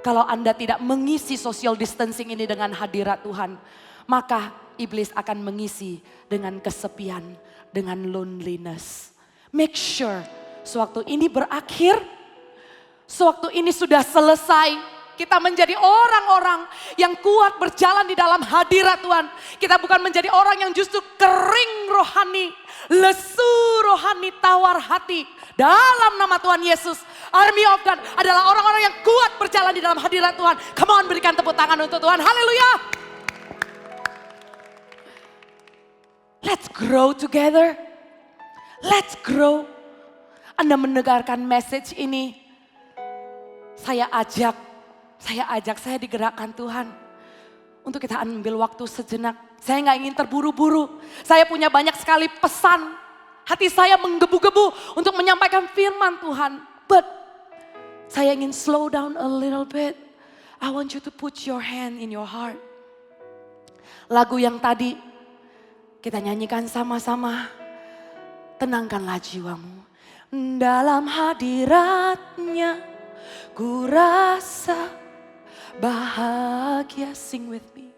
kalau Anda tidak mengisi social distancing ini dengan hadirat Tuhan, maka iblis akan mengisi dengan kesepian, dengan loneliness. Make sure sewaktu ini berakhir, sewaktu ini sudah selesai, kita menjadi orang-orang yang kuat berjalan di dalam hadirat Tuhan. Kita bukan menjadi orang yang justru kering rohani, lesu rohani, tawar hati. Dalam nama Tuhan Yesus, Army of God adalah orang-orang yang kuat berjalan di dalam hadirat Tuhan. Come on, berikan tepuk tangan untuk Tuhan. Haleluya. Let's grow together. Let's grow. Anda mendengarkan message ini. Saya digerakkan Tuhan. Untuk kita ambil waktu sejenak. Saya gak ingin terburu-buru. Saya punya banyak sekali pesan. Hati saya menggebu-gebu untuk menyampaikan firman Tuhan. But saya ingin slow down a little bit. I want you to put your hand in your heart. Lagu yang tadi kita nyanyikan sama-sama. Tenangkanlah jiwamu. Dalam hadiratnya ku rasa bahagia. Sing with me.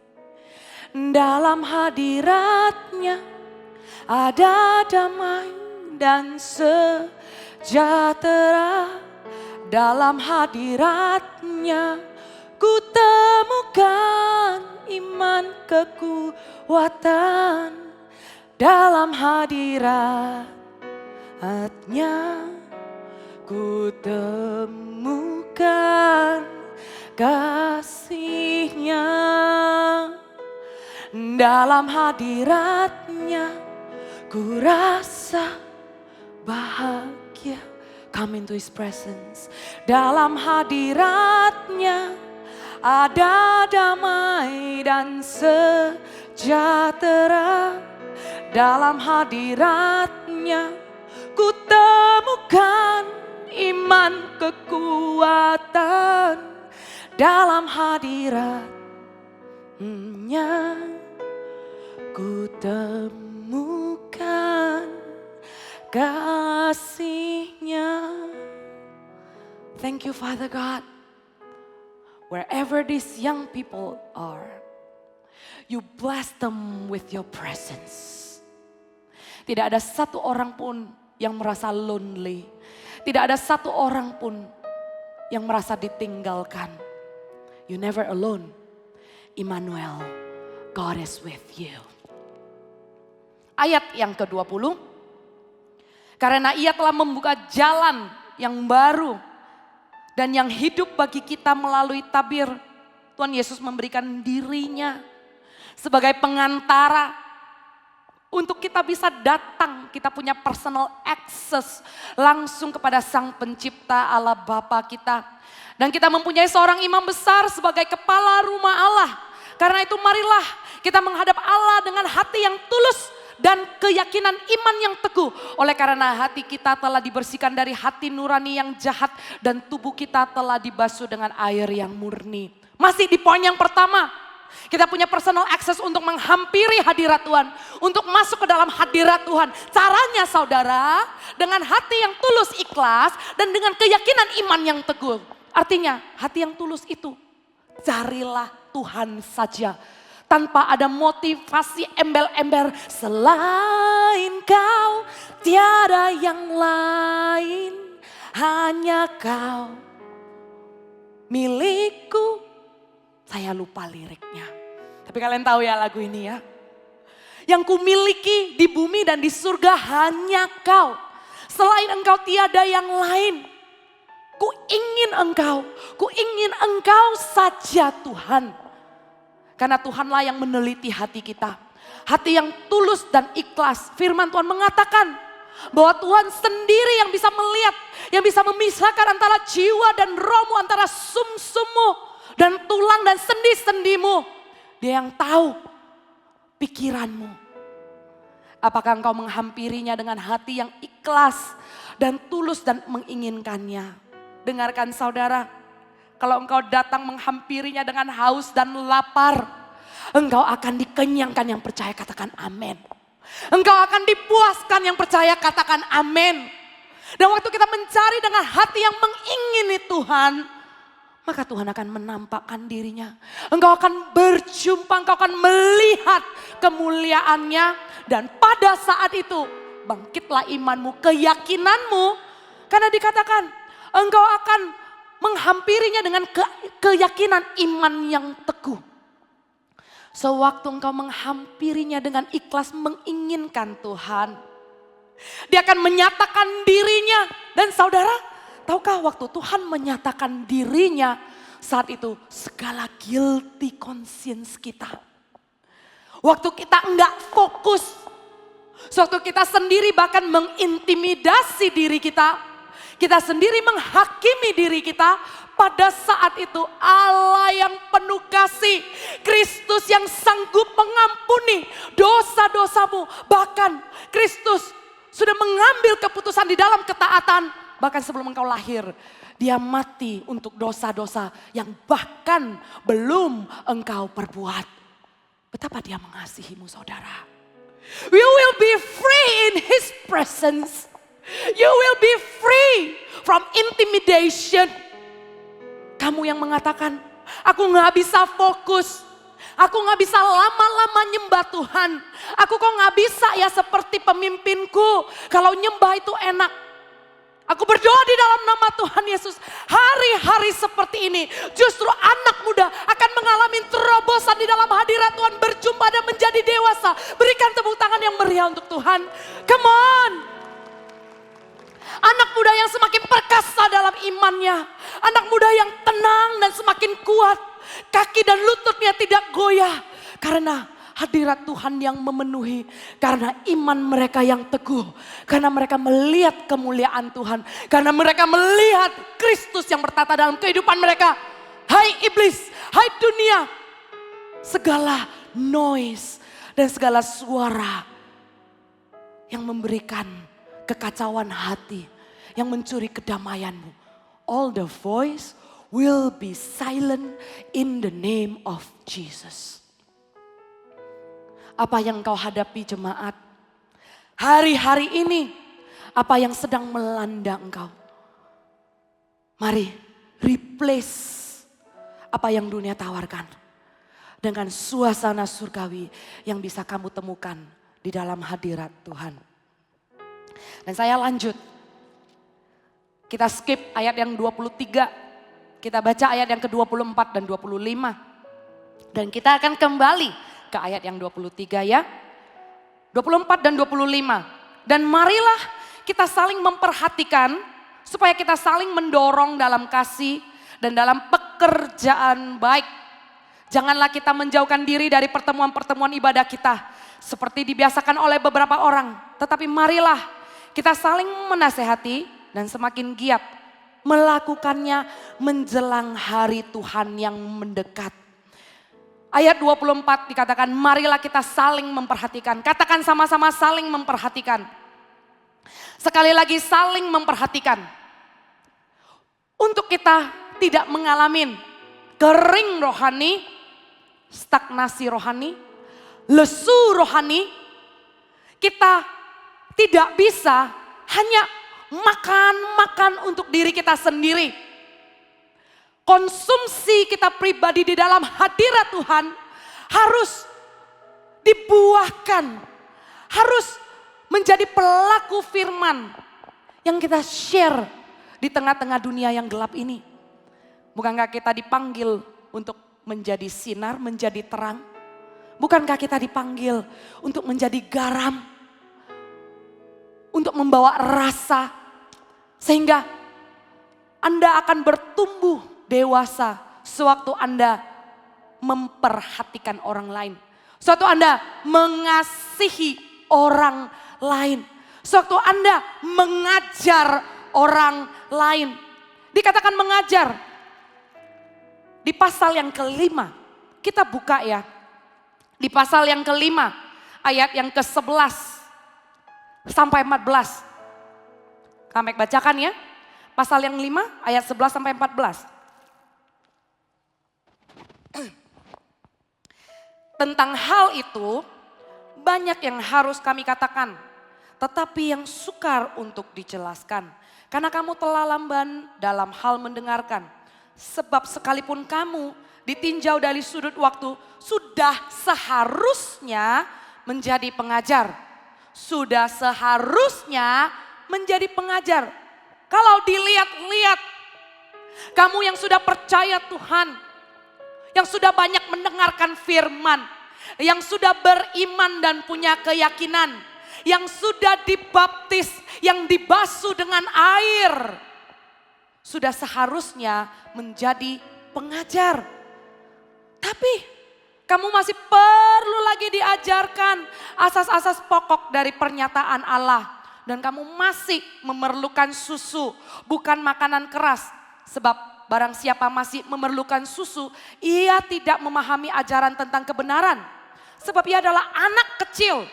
Dalam hadiratnya ada damai dan sejahtera. Dalam hadiratnya ku temukan iman, kekuatan. Dalam hadiratnya ku temukan kasih-Nya. Dalam hadiratnya ku rasa bahagia. Come into His presence. Dalam hadiratnya ada damai dan sejahtera. Dalam hadiratnya ku temukan iman, kekuatan. Dalam hadiratnya ku temukan kasih-Nya. Thank you, Father God. Wherever these young people are, you bless them with your presence. Tidak ada satu orang pun yang merasa lonely. Tidak ada satu orang pun yang merasa ditinggalkan. You never alone. Immanuel, God is with you. Ayat yang ke-20. Karena ia telah membuka jalan yang baru dan yang hidup bagi kita melalui tabir. Tuhan Yesus memberikan dirinya sebagai pengantara untuk kita bisa datang, kita punya personal access langsung kepada Sang Pencipta Allah Bapa kita. Dan kita mempunyai seorang imam besar sebagai kepala rumah Allah. Karena itu marilah kita menghadap Allah dengan hati yang tulus dan keyakinan iman yang teguh. Oleh karena hati kita telah dibersihkan dari hati nurani yang jahat dan tubuh kita telah dibasuh dengan air yang murni. Masih di poin yang pertama, kita punya personal access untuk menghampiri hadirat Tuhan, untuk masuk ke dalam hadirat Tuhan. Caranya saudara, dengan hati yang tulus ikhlas dan dengan keyakinan iman yang teguh. Artinya hati yang tulus itu, carilah Tuhan saja. Tanpa ada motivasi embel-embel, selain kau tiada yang lain, hanya kau milikku. Saya lupa liriknya, tapi kalian tahu ya lagu ini ya. Yang ku miliki di bumi dan di surga hanya kau, selain engkau tiada yang lain. Ku ingin engkau saja Tuhan. Karena Tuhanlah yang meneliti hati kita. Hati yang tulus dan ikhlas. Firman Tuhan mengatakan bahwa Tuhan sendiri yang bisa melihat, yang bisa memisahkan antara jiwa dan rohmu, antara sumsummu dan tulang dan sendi-sendimu. Dia yang tahu pikiranmu. Apakah engkau menghampirinya dengan hati yang ikhlas dan tulus dan menginginkannya? Dengarkan saudara. Kalau engkau datang menghampirinya dengan haus dan lapar, engkau akan dikenyangkan. Yang percaya katakan amin. Engkau akan dipuaskan, yang percaya katakan amin. Dan waktu kita mencari dengan hati yang mengingini Tuhan, maka Tuhan akan menampakkan dirinya. Engkau akan berjumpa, engkau akan melihat kemuliaannya. Dan pada saat itu bangkitlah imanmu, keyakinanmu. Karena dikatakan engkau akan menghampirinya dengan keyakinan iman yang teguh. Sewaktu engkau menghampirinya dengan ikhlas menginginkan Tuhan, Dia akan menyatakan dirinya. Dan saudara, tahukah waktu Tuhan menyatakan dirinya, saat itu segala guilty conscience kita. Waktu kita enggak fokus, waktu kita sendiri bahkan mengintimidasi diri kita, kita sendiri menghakimi diri kita, pada saat itu Allah yang penuh kasih, Kristus yang sanggup mengampuni dosa-dosamu. Bahkan Kristus sudah mengambil keputusan di dalam ketaatan. Bahkan sebelum engkau lahir, Dia mati untuk dosa-dosa yang bahkan belum engkau perbuat. Betapa Dia mengasihimu saudara. You will be free in His presence. You will be free from intimidation. Kamu yang mengatakan, aku gak bisa fokus. Aku gak bisa lama-lama nyembah Tuhan. Aku kok gak bisa ya seperti pemimpinku. Kalau nyembah itu enak. Aku berdoa di dalam nama Tuhan Yesus. Hari-hari seperti ini justru anak muda akan mengalami terobosan di dalam hadirat Tuhan. Berjumpa dan menjadi dewasa. Berikan tepuk tangan yang meriah untuk Tuhan. Come on. Anak muda yang semakin perkasa dalam imannya. Anak muda yang tenang dan semakin kuat. Kaki dan lututnya tidak goyah. Karena hadirat Tuhan yang memenuhi. Karena iman mereka yang teguh. Karena mereka melihat kemuliaan Tuhan. Karena mereka melihat Kristus yang bertata dalam kehidupan mereka. Hai iblis, hai dunia. Segala noise dan segala suara yang memberikan kekacauan hati, yang mencuri kedamaianmu. All the voice will be silent in the name of Jesus. Apa yang kau hadapi jemaat? Hari-hari ini, apa yang sedang melanda engkau? Mari replace apa yang dunia tawarkan dengan suasana surgawi yang bisa kamu temukan di dalam hadirat Tuhan. Dan saya lanjut. Kita skip ayat yang 23. Kita baca ayat yang ke-24 dan 25. Dan kita akan kembali ke ayat yang 23 ya. 24 dan 25. Dan marilah kita saling memperhatikan, supaya kita saling mendorong dalam kasih dan dalam pekerjaan baik. Janganlah kita menjauhkan diri dari pertemuan-pertemuan ibadah kita seperti dibiasakan oleh beberapa orang. Tetapi marilah kita saling menasehati dan semakin giat melakukannya menjelang hari Tuhan yang mendekat. Ayat 24 dikatakan, marilah kita saling memperhatikan. Katakan sama-sama, saling memperhatikan. Sekali lagi, saling memperhatikan. Untuk kita tidak mengalami kering rohani, stagnasi rohani, lesu rohani, kita tidak bisa hanya makan untuk diri kita sendiri. Konsumsi kita pribadi di dalam hadirat Tuhan harus dibuahkan, harus menjadi pelaku firman yang kita share di tengah-tengah dunia yang gelap ini. Bukankah kita dipanggil untuk menjadi sinar, menjadi terang? Bukankah kita dipanggil untuk menjadi garam? Untuk membawa rasa, sehingga Anda akan bertumbuh dewasa sewaktu Anda memperhatikan orang lain. Sewaktu Anda mengasihi orang lain. Sewaktu Anda mengajar orang lain. Dikatakan mengajar. Di pasal yang kelima, kita buka ya. Di pasal yang kelima, ayat yang ke-11 sampai 14. Kami bacakan ya. Pasal yang 5 ayat 11 sampai 14. Tentang hal itu banyak yang harus kami katakan, tetapi yang sukar untuk dijelaskan. Karena kamu telah lamban dalam hal mendengarkan. Sebab sekalipun kamu ditinjau dari sudut waktu, sudah seharusnya menjadi pengajar. Sudah seharusnya menjadi pengajar. Kalau dilihat-lihat, kamu yang sudah percaya Tuhan, yang sudah banyak mendengarkan firman, yang sudah beriman dan punya keyakinan, yang sudah dibaptis, yang dibasuh dengan air, sudah seharusnya menjadi pengajar. Tapi kamu masih perlu lagi diajarkan asas-asas pokok dari pernyataan Allah. Dan kamu masih memerlukan susu, bukan makanan keras. Sebab barang siapa masih memerlukan susu, ia tidak memahami ajaran tentang kebenaran. Sebab ia adalah anak kecil.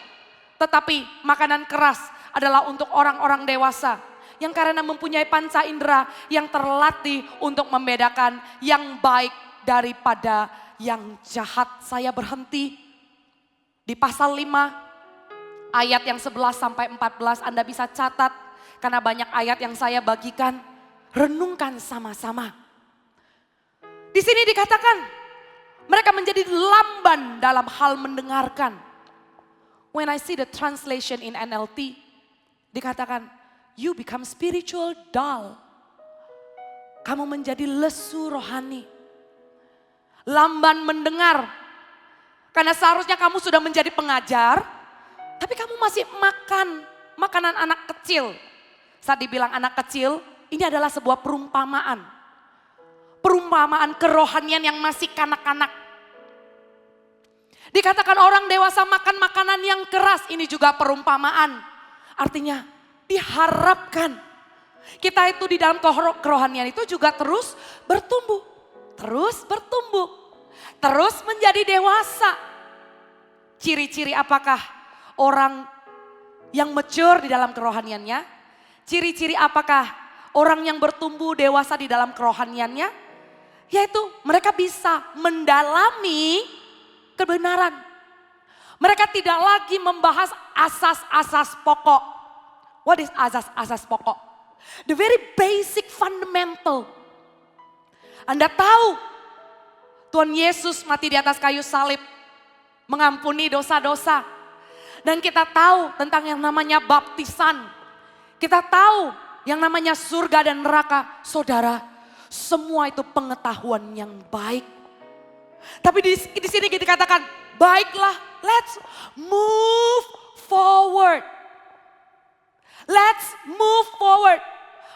Tetapi makanan keras adalah untuk orang-orang dewasa. Yang karena mempunyai panca indera yang terlatih untuk membedakan yang baik daripada yang jahat. Saya berhenti di pasal 5 ayat yang 11 sampai 14. Anda bisa catat karena banyak ayat yang saya bagikan. Renungkan sama-sama. Di sini dikatakan mereka menjadi lamban dalam hal mendengarkan. When I see the translation in NLT, dikatakan you become spiritual dull. Kamu menjadi lesu rohani. Lamban mendengar. Karena seharusnya kamu sudah menjadi pengajar, tapi kamu masih makan makanan anak kecil. Saat dibilang anak kecil, ini adalah sebuah perumpamaan. Perumpamaan kerohanian yang masih kanak-kanak. Dikatakan orang dewasa makan makanan yang keras, ini juga perumpamaan. Artinya diharapkan kita itu di dalam kerohanian itu juga terus bertumbuh. Terus bertumbuh, terus menjadi dewasa. Ciri-ciri apakah orang yang mature di dalam kerohaniannya? Ciri-ciri apakah orang yang bertumbuh dewasa di dalam kerohaniannya? Yaitu mereka bisa mendalami kebenaran. Mereka tidak lagi membahas asas-asas pokok. What is asas-asas pokok? The very basic fundamental. Anda tahu Tuhan Yesus mati di atas kayu salib, mengampuni dosa-dosa. Dan kita tahu tentang yang namanya baptisan. Kita tahu yang namanya surga dan neraka. Saudara, semua itu pengetahuan yang baik. Tapi di sini dikatakan, baiklah, let's move forward. Let's move forward.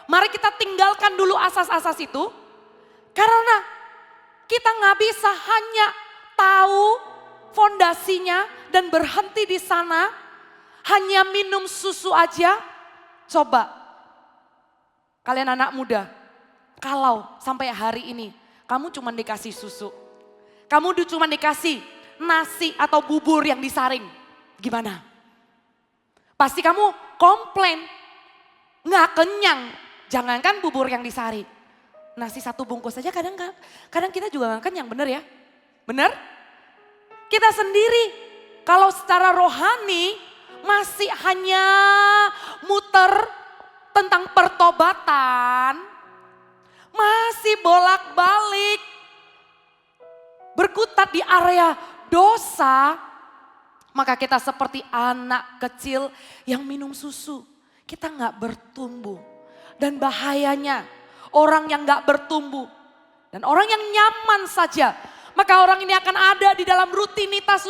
Mari kita tinggalkan dulu asas-asas itu. Karena kita nggak bisa hanya tahu fondasinya dan berhenti di sana. Hanya minum susu aja. Coba, kalian anak muda, kalau sampai hari ini kamu cuma dikasih susu. Kamu cuma dikasih nasi atau bubur yang disaring. Gimana? Pasti kamu komplain. Nggak kenyang. Jangankan bubur yang disaring. Nasi satu bungkus saja kadang kita juga nggak kenyang, bener ya? Bener? Kita sendiri kalau secara rohani masih hanya muter tentang pertobatan. Masih bolak-balik. Berkutat di area dosa. Maka kita seperti anak kecil yang minum susu. Kita nggak bertumbuh. Dan bahayanya orang yang nggak bertumbuh. Dan orang yang nyaman saja. Maka orang ini akan ada di dalam rutinitas.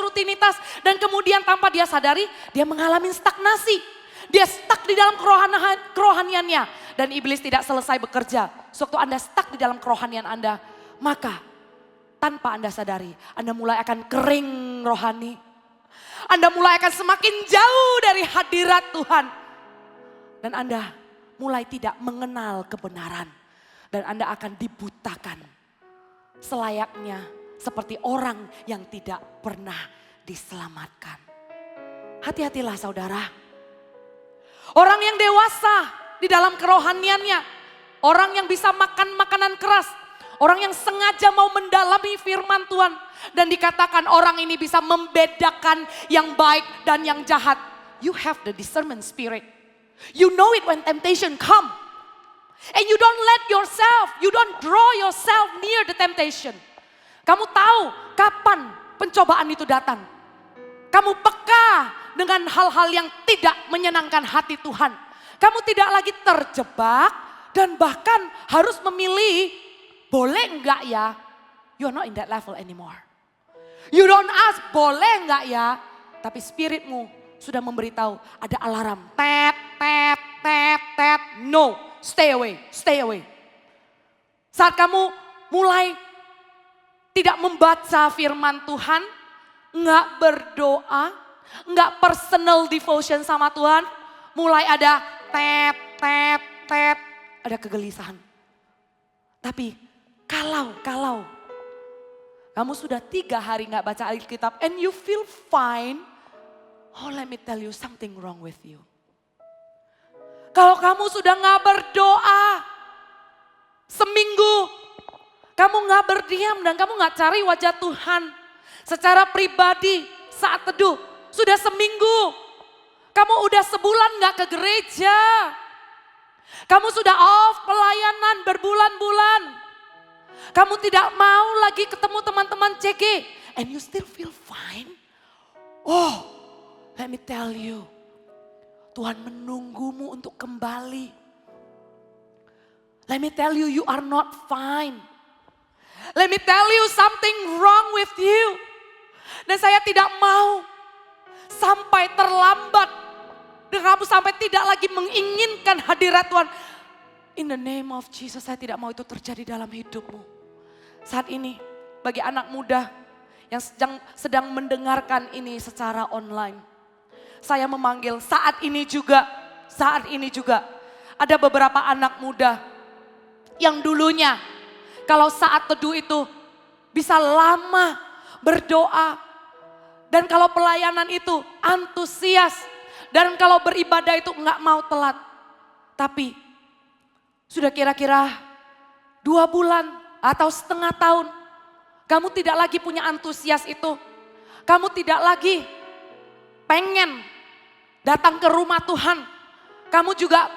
Dan kemudian tanpa dia sadari dia mengalami stagnasi. Dia stuck di dalam kerohaniannya. Dan iblis tidak selesai bekerja. Sewaktu Anda stuck di dalam kerohanian Anda. Maka tanpa Anda sadari Anda mulai akan kering rohani. Anda mulai akan semakin jauh dari hadirat Tuhan. Dan Anda mulai tidak mengenal kebenaran. Dan Anda akan dibutakan. Selayaknya seperti orang yang tidak pernah diselamatkan. Hati-hatilah saudara. Orang yang dewasa di dalam kerohaniannya. Orang yang bisa makan makanan keras. Orang yang sengaja mau mendalami firman Tuhan. Dan dikatakan orang ini bisa membedakan yang baik dan yang jahat. You have the discernment spirit. You know it when temptation come. And you don't you don't draw yourself near the temptation. Kamu tahu kapan pencobaan itu datang. Kamu peka dengan hal-hal yang tidak menyenangkan hati Tuhan. Kamu tidak lagi terjebak dan bahkan harus memilih, boleh enggak ya? You are not in that level anymore. You don't ask, boleh enggak ya? Tapi spiritmu sudah memberitahu ada alarm. Tap, tap, tap, tap. No, stay away, stay away. Saat kamu mulai tidak membaca firman Tuhan, enggak berdoa, enggak personal devotion sama Tuhan, mulai ada tap, tap, tap, ada kegelisahan. Tapi kalau kamu sudah 3 hari enggak baca Alkitab and you feel fine, oh let me tell you something wrong with you. Kalau kamu sudah enggak berdoa seminggu, kamu enggak berdiam dan kamu enggak cari wajah Tuhan secara pribadi saat teduh, sudah seminggu. Kamu udah sebulan enggak ke gereja. Kamu sudah off pelayanan berbulan-bulan. Kamu tidak mau lagi ketemu teman-teman CG. And you still feel fine. Oh, let me tell you. Tuhan menunggumu untuk kembali. Let me tell you, you are not fine. Let me tell you something wrong with you. Dan saya tidak mau sampai terlambat. Dan kamu sampai tidak lagi menginginkan hadirat Tuhan. In the name of Jesus, saya tidak mau itu terjadi dalam hidupmu. Saat ini, bagi anak muda yang sedang mendengarkan ini secara online. Saya memanggil saat ini juga ada beberapa anak muda yang dulunya kalau saat teduh itu bisa lama berdoa. Dan kalau pelayanan itu antusias. Dan kalau beribadah itu enggak mau telat. Tapi sudah kira-kira 2 bulan atau setengah tahun. Kamu tidak lagi punya antusias itu. Kamu tidak lagi pengen datang ke rumah Tuhan. Kamu juga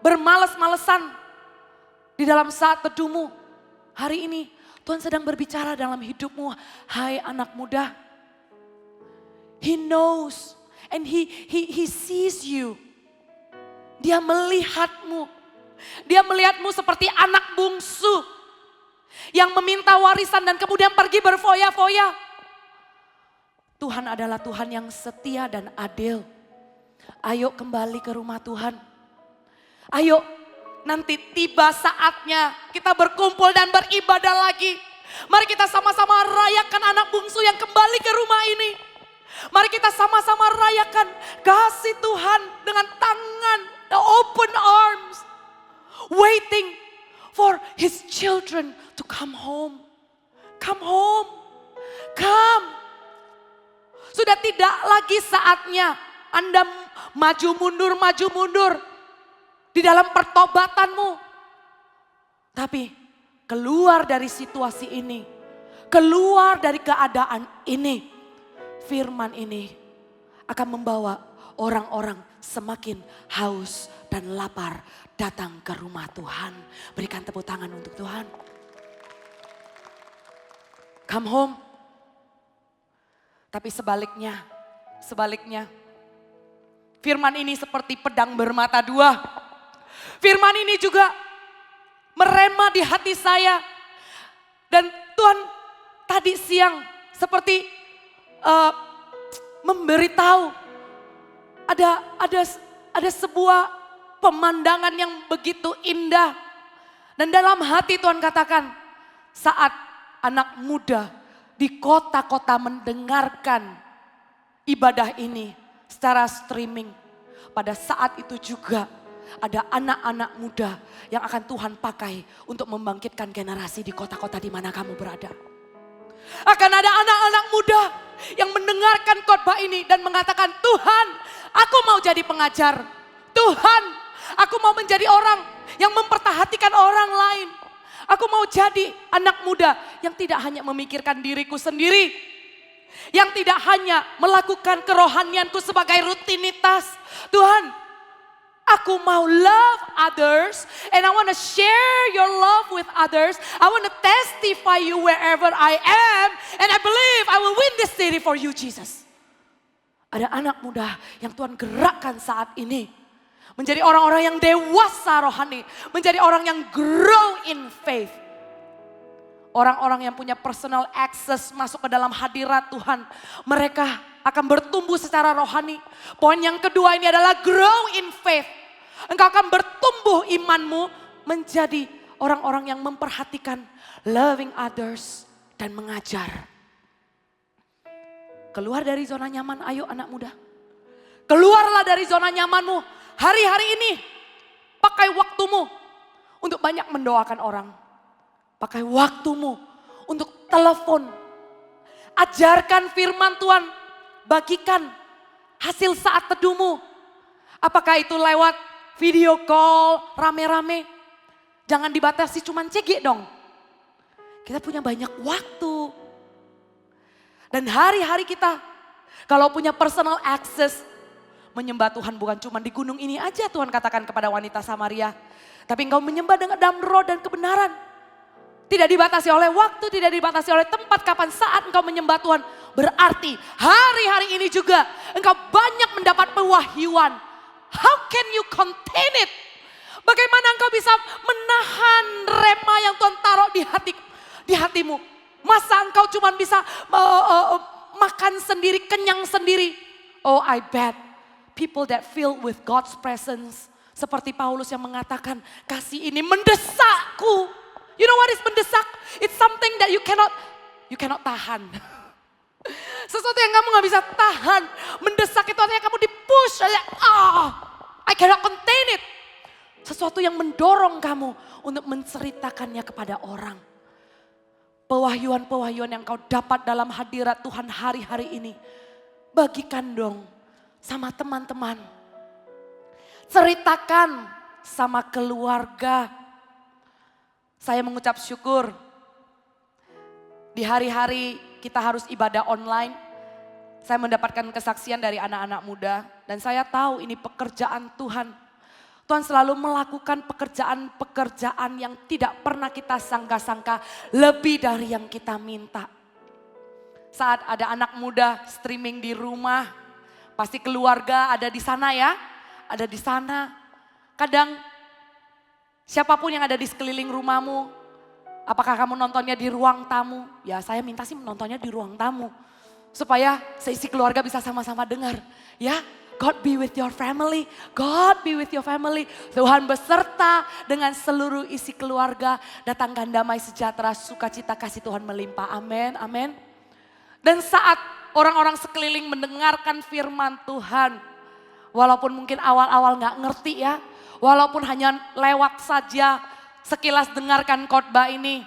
bermales-malesan di dalam saat teduhmu. Hari ini Tuhan sedang berbicara dalam hidupmu. Hai anak muda. He knows and he sees you. Dia melihatmu. Dia melihatmu seperti anak bungsu yang meminta warisan dan kemudian pergi berfoya-foya. Tuhan adalah Tuhan yang setia dan adil. Ayo kembali ke rumah Tuhan. Ayo nanti tiba saatnya kita berkumpul dan beribadah lagi. Mari kita sama-sama rayakan anak bungsu yang kembali ke rumah ini. Mari kita sama-sama rayakan kasih Tuhan dengan tangan, the open arms. Waiting for his children to come home. Come home. Come. Sudah tidak lagi saatnya Anda maju mundur di dalam pertobatanmu. Tapi keluar dari situasi ini, keluar dari keadaan ini, firman ini akan membawa orang-orang semakin haus dan lapar datang ke rumah Tuhan. Berikan tepuk tangan untuk Tuhan. Come home. Tapi sebaliknya, firman ini seperti pedang bermata dua. Firman ini juga merema di hati saya. Dan Tuhan tadi siang seperti memberitahu ada sebuah pemandangan yang begitu indah. Dan dalam hati Tuhan katakan, saat anak muda di kota-kota mendengarkan ibadah ini secara streaming, pada saat itu juga ada anak-anak muda yang akan Tuhan pakai untuk membangkitkan generasi di kota-kota di mana kamu berada. Akan ada anak-anak muda yang mendengarkan khotbah ini dan mengatakan, Tuhan, aku mau jadi pengajar. Tuhan, aku mau menjadi orang yang memperhatikan orang lain. Aku mau jadi anak muda yang tidak hanya memikirkan diriku sendiri. Yang tidak hanya melakukan kerohanianku sebagai rutinitas. Tuhan, aku mau love others and I want to share your love with others. I want to testify you wherever I am and I believe I will win this city for you, Jesus. Ada anak muda yang Tuhan gerakkan saat ini. Menjadi orang-orang yang dewasa rohani. Menjadi orang yang grow in faith. Orang-orang yang punya personal access masuk ke dalam hadirat Tuhan. Mereka akan bertumbuh secara rohani. Poin yang kedua ini adalah grow in faith. Engkau akan bertumbuh imanmu menjadi orang-orang yang memperhatikan, loving others dan mengajar. Keluar dari zona nyaman, ayo anak muda. Keluarlah dari zona nyamanmu. Hari-hari ini pakai waktumu untuk banyak mendoakan orang. Pakai waktumu untuk telepon. Ajarkan firman Tuhan. Bagikan hasil saat teduhmu. Apakah itu lewat video call rame-rame? Jangan dibatasi cuman CG dong. Kita punya banyak waktu. Dan hari-hari kita kalau punya personal access, menyembah Tuhan bukan cuma di gunung ini aja, Tuhan katakan kepada wanita Samaria. Tapi engkau menyembah dengan dalam roh dan kebenaran. Tidak dibatasi oleh waktu, tidak dibatasi oleh tempat, kapan saat engkau menyembah Tuhan. Berarti hari-hari ini juga engkau banyak mendapat pewahyuan. How can you contain it? Bagaimana engkau bisa menahan rema yang Tuhan taruh di hatimu? Masa engkau cuma bisa makan sendiri, kenyang sendiri? Oh, I bet people that filled with God's presence. Seperti Paulus yang mengatakan, kasih ini mendesakku. You know what is mendesak? It's something that you cannot tahan. Sesuatu yang kamu gak bisa tahan. Mendesak itu artinya kamu di-push. I cannot contain it. Sesuatu yang mendorong kamu untuk menceritakannya kepada orang. Pewahyuan-pewahyuan yang kau dapat dalam hadirat Tuhan hari-hari ini. Bagikan dong sama teman-teman. Ceritakan sama keluarga. Saya mengucap syukur. Di hari-hari kita harus ibadah online. Saya mendapatkan kesaksian dari anak-anak muda. Dan saya tahu ini pekerjaan Tuhan. Tuhan selalu melakukan pekerjaan-pekerjaan yang tidak pernah kita sangka-sangka. Lebih dari yang kita minta. Saat ada anak muda streaming di rumah. Pasti keluarga ada di sana ya. Ada di sana. Kadang siapapun yang ada di sekeliling rumahmu. Apakah kamu nontonnya di ruang tamu? Ya saya minta sih nontonnya di ruang tamu. Supaya seisi keluarga bisa sama-sama dengar. Ya, God be with your family. God be with your family. Tuhan beserta dengan seluruh isi keluarga. Datangkan damai sejahtera, sukacita, kasih Tuhan melimpah. Amin, amin. Dan saat orang-orang sekeliling mendengarkan firman Tuhan. Walaupun mungkin awal-awal gak ngerti ya. Walaupun hanya lewat saja sekilas dengarkan khotbah ini.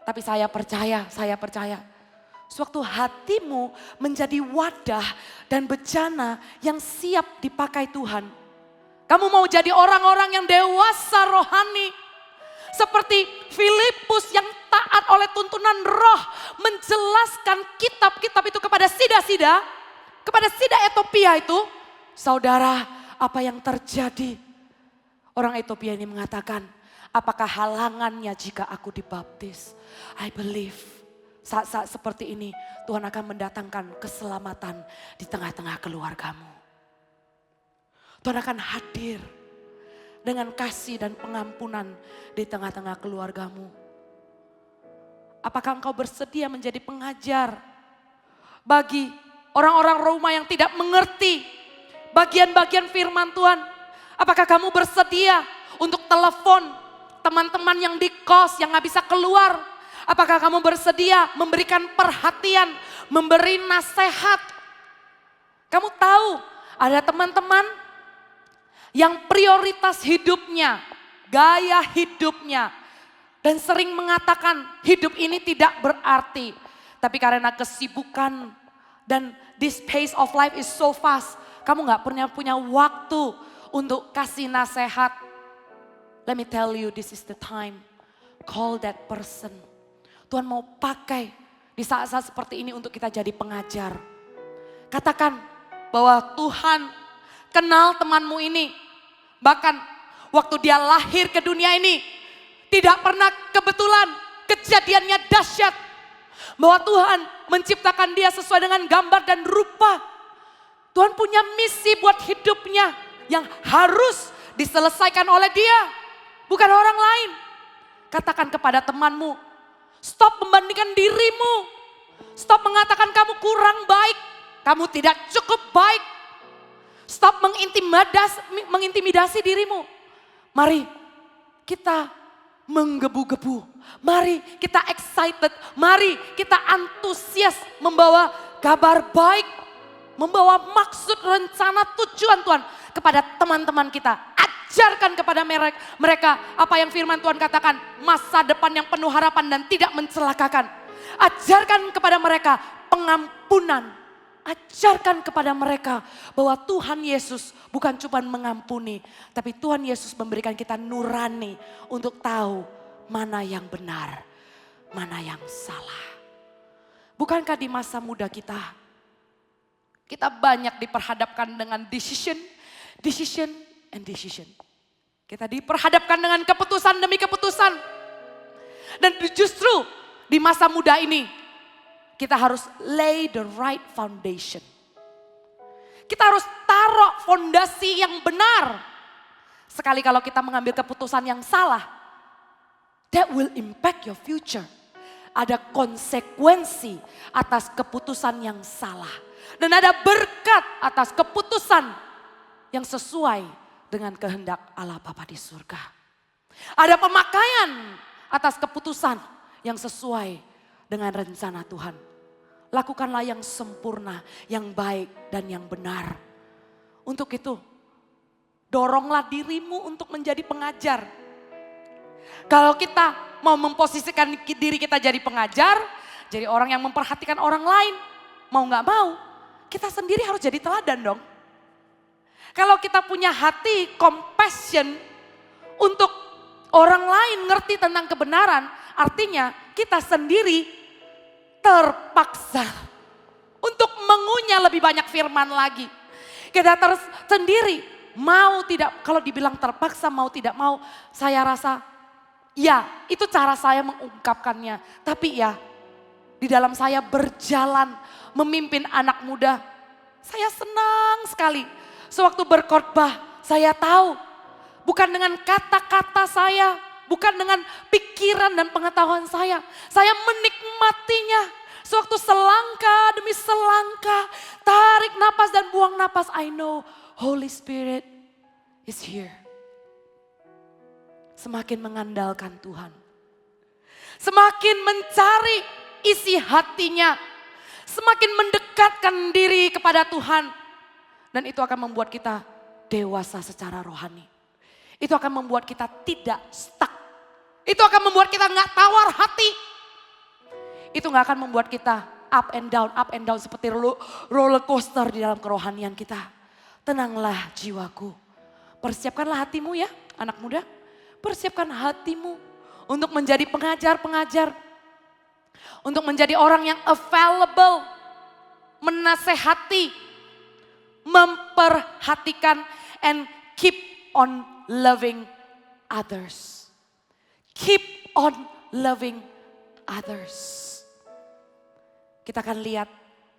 Tapi saya percaya. Sewaktu hatimu menjadi wadah dan bejana yang siap dipakai Tuhan. Kamu mau jadi orang-orang yang dewasa rohani. Seperti Filipus yang taat oleh tuntunan roh. Menjelaskan kitab-kitab itu kepada sida-sida. Kepada sida Ethiopia itu. Saudara, apa yang terjadi? Orang Ethiopia ini mengatakan, apakah halangannya jika aku dibaptis? I believe. Saat-saat seperti ini Tuhan akan mendatangkan keselamatan di tengah-tengah keluargamu. Tuhan akan hadir dengan kasih dan pengampunan di tengah-tengah keluargamu. Apakah engkau bersedia menjadi pengajar bagi orang-orang Roma yang tidak mengerti bagian-bagian firman Tuhan? Apakah kamu bersedia untuk telepon teman-teman yang di kos yang gak bisa keluar? Apakah kamu bersedia memberikan perhatian, memberi nasihat? Kamu tahu ada teman-teman yang prioritas hidupnya, gaya hidupnya. Dan sering mengatakan hidup ini tidak berarti. Tapi karena kesibukan dan this pace of life is so fast. Kamu gak pernah punya waktu untuk kasih nasihat. Let me tell you, this is the time. Call that person. Tuhan mau pakai di saat-saat seperti ini untuk kita jadi pengajar. Katakan bahwa Tuhan kenal temanmu ini. Bahkan waktu dia lahir ke dunia ini tidak pernah kebetulan, kejadiannya dahsyat. Bahwa Tuhan menciptakan dia sesuai dengan gambar dan rupa. Tuhan punya misi buat hidupnya yang harus diselesaikan oleh dia, bukan orang lain. Katakan kepada temanmu, stop membandingkan dirimu. Stop mengatakan kamu kurang baik. Kamu tidak cukup baik. Stop mengintimidasi dirimu. Mari kita menggebu-gebu. Mari kita excited. Mari kita antusias membawa kabar baik. Membawa maksud, rencana, tujuan Tuhan kepada teman-teman kita. Ajarkan kepada mereka apa yang firman Tuhan katakan. Masa depan yang penuh harapan dan tidak mencelakakan. Ajarkan kepada mereka pengampunan. Ajarkan kepada mereka bahwa Tuhan Yesus bukan cuma mengampuni. Tapi Tuhan Yesus memberikan kita nurani untuk tahu mana yang benar, mana yang salah. Bukankah di masa muda kita banyak diperhadapkan dengan decision and decision. Kita diperhadapkan dengan keputusan demi keputusan. Dan justru di masa muda ini kita harus lay the right foundation. Kita harus taruh fondasi yang benar. Sekali kalau kita mengambil keputusan yang salah, that will impact your future. Ada konsekuensi atas keputusan yang salah. Dan ada berkat atas keputusan yang sesuai dengan kehendak Allah Bapa di surga. Ada pemakaian atas keputusan yang sesuai dengan rencana Tuhan. Lakukanlah yang sempurna, yang baik dan yang benar. Untuk itu, doronglah dirimu untuk menjadi pengajar. Kalau kita mau memposisikan diri kita jadi pengajar, jadi orang yang memperhatikan orang lain, mau gak mau, kita sendiri harus jadi teladan dong. Kalau kita punya hati compassion untuk orang lain ngerti tentang kebenaran, artinya kita sendiri terpaksa untuk mengunyah lebih banyak firman lagi. Kita sendiri mau tidak, kalau dibilang terpaksa mau tidak mau, saya rasa ya itu cara saya mengungkapkannya. Tapi ya di dalam saya berjalan memimpin anak muda, saya senang sekali. Sewaktu berkhotbah saya tahu bukan dengan kata-kata saya, bukan dengan pikiran dan pengetahuan saya menikmatinya. Sewaktu selangkah demi selangkah, tarik napas dan buang napas, I know Holy Spirit is here. Semakin mengandalkan Tuhan. Semakin mencari isi hatinya. Semakin mendekatkan diri kepada Tuhan. Dan itu akan membuat kita dewasa secara rohani. Itu akan membuat kita tidak stuck. Itu akan membuat kita nggak tawar hati. Itu nggak akan membuat kita up and down seperti roller coaster di dalam kerohanian kita. Tenanglah jiwaku. Persiapkanlah hatimu ya anak muda. Persiapkan hatimu untuk menjadi pengajar-pengajar. Untuk menjadi orang yang available. Menasehati. Memperhatikan. And keep on loving others. Keep on loving others. Kita akan lihat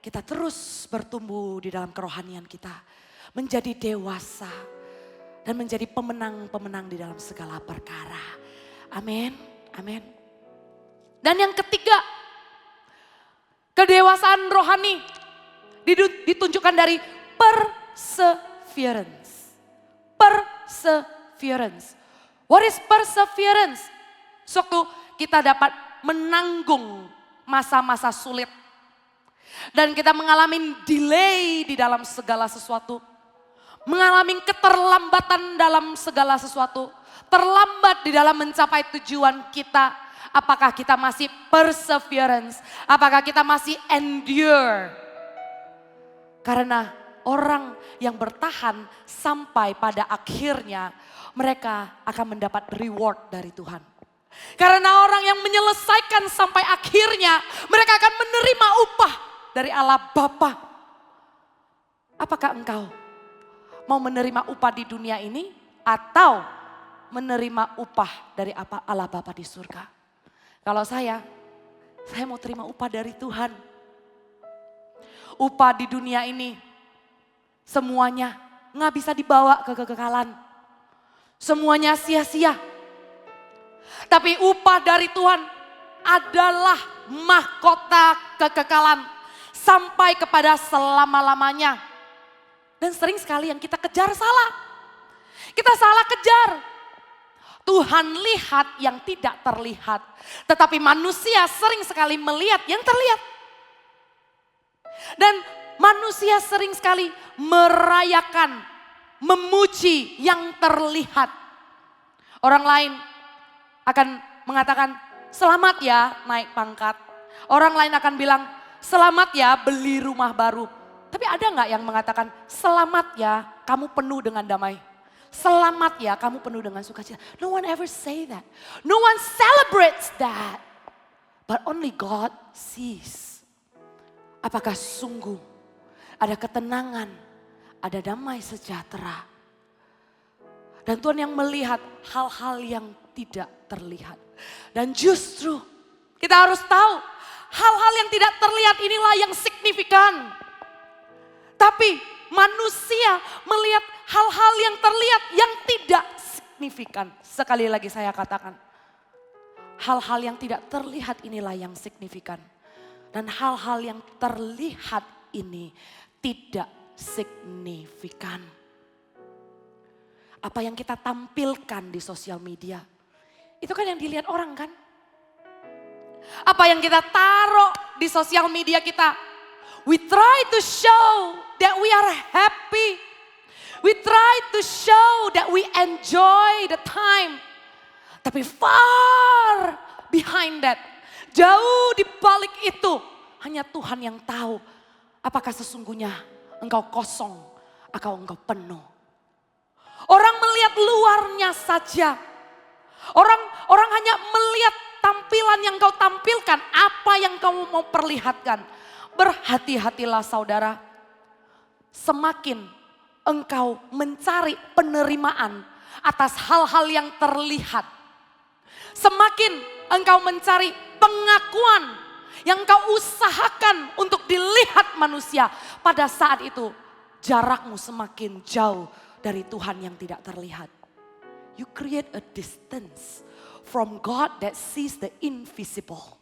kita terus bertumbuh di dalam kerohanian kita. Menjadi dewasa. Dan menjadi pemenang-pemenang di dalam segala perkara. Amin. Amin. Dan yang ketiga. Kedewasaan rohani. Ditunjukkan dari perseverance. Perseverance. What is perseverance? Sewaktu kita dapat menanggung masa-masa sulit. Dan kita mengalami delay di dalam segala sesuatu. Mengalami keterlambatan dalam segala sesuatu. Terlambat di dalam mencapai tujuan kita. Apakah kita masih perseverance? Apakah kita masih endure? Karena orang yang bertahan sampai pada akhirnya mereka akan mendapat reward dari Tuhan. Karena orang yang menyelesaikan sampai akhirnya mereka akan menerima upah dari Allah Bapa. Apakah engkau mau menerima upah di dunia ini atau menerima upah dari Allah Bapa di surga? Kalau saya mau terima upah dari Tuhan. Upah di dunia ini semuanya nggak bisa dibawa ke kekekalan. Semuanya sia-sia. Tapi upah dari Tuhan adalah mahkota kekekalan sampai kepada selama-lamanya. Dan sering sekali yang kita kejar salah. Kita salah kejar. Tuhan lihat yang tidak terlihat. Tetapi manusia sering sekali melihat yang terlihat. Dan manusia sering sekali merayakan, memuji yang terlihat. Orang lain akan mengatakan, selamat ya naik pangkat. Orang lain akan bilang, selamat ya beli rumah baru. Tapi ada nggak yang mengatakan, selamat ya kamu penuh dengan damai. Selamat ya kamu penuh dengan sukacita. No one ever say that. No one celebrates that. But only God sees. Apakah sungguh ada ketenangan, ada damai sejahtera. Dan Tuhan yang melihat hal-hal yang tidak terlihat. Dan justru kita harus tahu hal-hal yang tidak terlihat inilah yang signifikan. Tapi manusia melihat hal-hal yang terlihat yang tidak signifikan. Sekali lagi saya katakan, hal-hal yang tidak terlihat inilah yang signifikan. Dan hal-hal yang terlihat ini tidak signifikan. Apa yang kita tampilkan di sosial media, itu kan yang dilihat orang kan. Apa yang kita taruh di sosial media kita, we try to show that we are happy. We try to show that we enjoy the time. Tapi far behind that, jauh di balik itu, hanya Tuhan yang tahu apakah sesungguhnya engkau kosong atau engkau penuh. Orang melihat luarnya saja. Orang hanya melihat tampilan yang kau tampilkan, apa yang kamu mau perlihatkan. Berhati-hatilah saudara. Semakin engkau mencari penerimaan atas hal-hal yang terlihat. Semakin engkau mencari pengakuan yang kau usahakan untuk dilihat manusia. Pada saat itu jarakmu semakin jauh dari Tuhan yang tidak terlihat. You create a distance from God that sees the invisible.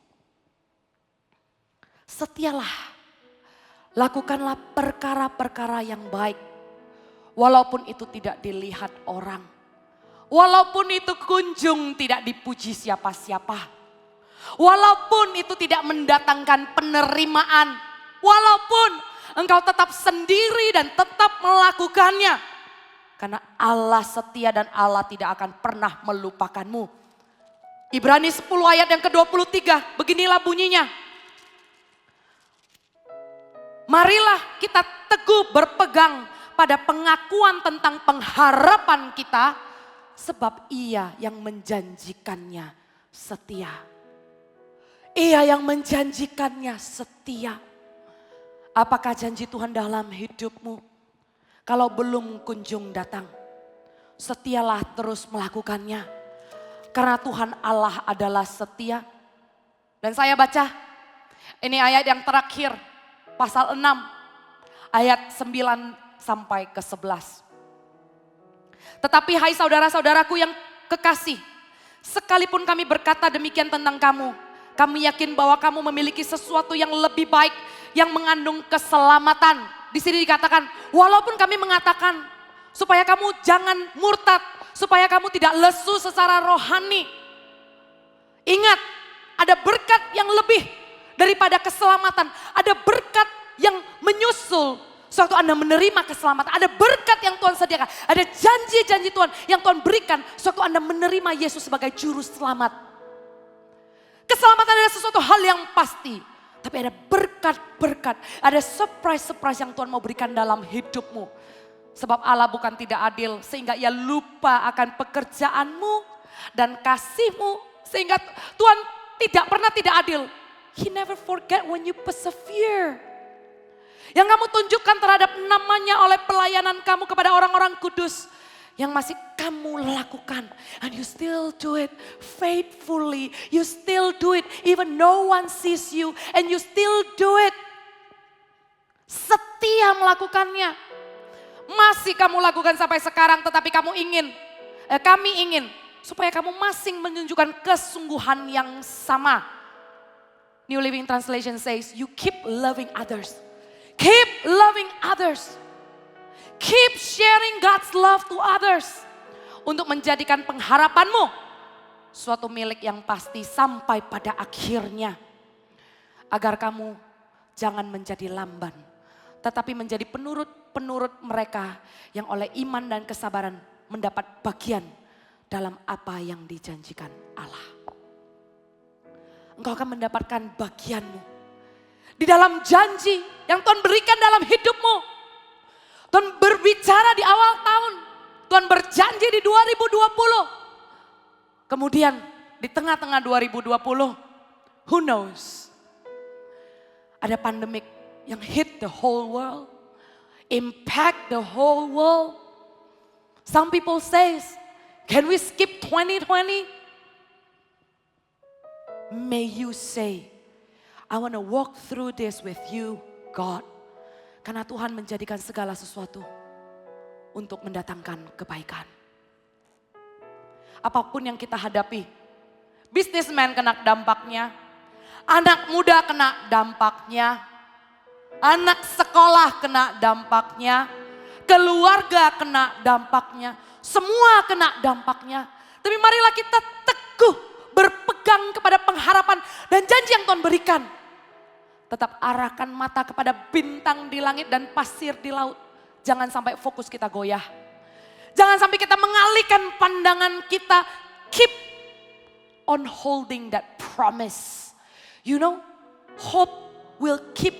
Setialah, lakukanlah perkara-perkara yang baik. Walaupun itu tidak dilihat orang. Walaupun itu kunjung tidak dipuji siapa-siapa. Walaupun itu tidak mendatangkan penerimaan. Walaupun engkau tetap sendiri dan tetap melakukannya. Karena Allah setia dan Allah tidak akan pernah melupakanmu. Ibrani 10 ayat yang ke-23, beginilah bunyinya. Marilah kita teguh berpegang pada pengakuan tentang pengharapan kita, sebab Ia yang menjanjikannya setia. Ia yang menjanjikannya setia. Apakah janji Tuhan dalam hidupmu? Kalau belum kunjung datang, setialah terus melakukannya. Karena Tuhan Allah adalah setia. Dan saya baca, ini ayat yang terakhir, pasal 6, ayat 9 sampai ke 11. Tetapi hai saudara-saudaraku yang kekasih, sekalipun kami berkata demikian tentang kamu, kami yakin bahwa kamu memiliki sesuatu yang lebih baik, yang mengandung keselamatan. Di sini dikatakan, walaupun kami mengatakan supaya kamu jangan murtad, supaya kamu tidak lesu secara rohani. Ingat, ada berkat yang lebih daripada keselamatan. Ada berkat yang menyusul sewaktu Anda menerima keselamatan. Ada berkat yang Tuhan sediakan. Ada janji-janji Tuhan yang Tuhan berikan sewaktu Anda menerima Yesus sebagai juru selamat. Keselamatan adalah sesuatu hal yang pasti. Tapi ada berkat-berkat. Ada surprise-surprise yang Tuhan mau berikan dalam hidupmu. Sebab Allah bukan tidak adil sehingga Ia lupa akan pekerjaanmu dan kasihmu. Sehingga Tuhan tidak pernah tidak adil. He never forget when you persevere. Yang kamu tunjukkan terhadap namanya oleh pelayanan kamu kepada orang-orang kudus. Yang masih kamu lakukan. And you still do it faithfully. You still do it even no one sees you. And you still do it. Setia melakukannya. Masih kamu lakukan sampai sekarang, tetapi kami ingin supaya kamu masing menunjukkan kesungguhan yang sama. New Living Translation says, you keep loving others. Keep loving others. Keep sharing God's love to others. Untuk menjadikan pengharapanmu suatu milik yang pasti sampai pada akhirnya. Agar kamu jangan menjadi lamban, tetapi menjadi penurut mereka yang oleh iman dan kesabaran mendapat bagian dalam apa yang dijanjikan Allah. Engkau akan mendapatkan bagianmu di dalam janji yang Tuhan berikan dalam hidupmu. Tuhan berbicara di awal tahun, Tuhan berjanji di 2020. Kemudian di tengah-tengah 2020, who knows? Ada pandemik yang hit the whole world. Impact the whole world. Some people says, can we skip 2020? May you say, I want to walk through this with you, God. Karena Tuhan menjadikan segala sesuatu untuk mendatangkan kebaikan. Apapun yang kita hadapi, businessman kena dampaknya, anak muda kena dampaknya, anak sekolah kena dampaknya, keluarga kena dampaknya, semua kena dampaknya. Tapi marilah kita teguh berpegang kepada pengharapan dan janji yang Tuhan berikan. Tetap arahkan mata kepada bintang di langit dan pasir di laut. Jangan sampai fokus kita goyah. Jangan sampai kita mengalihkan pandangan kita. Keep on holding that promise. You know, hope will keep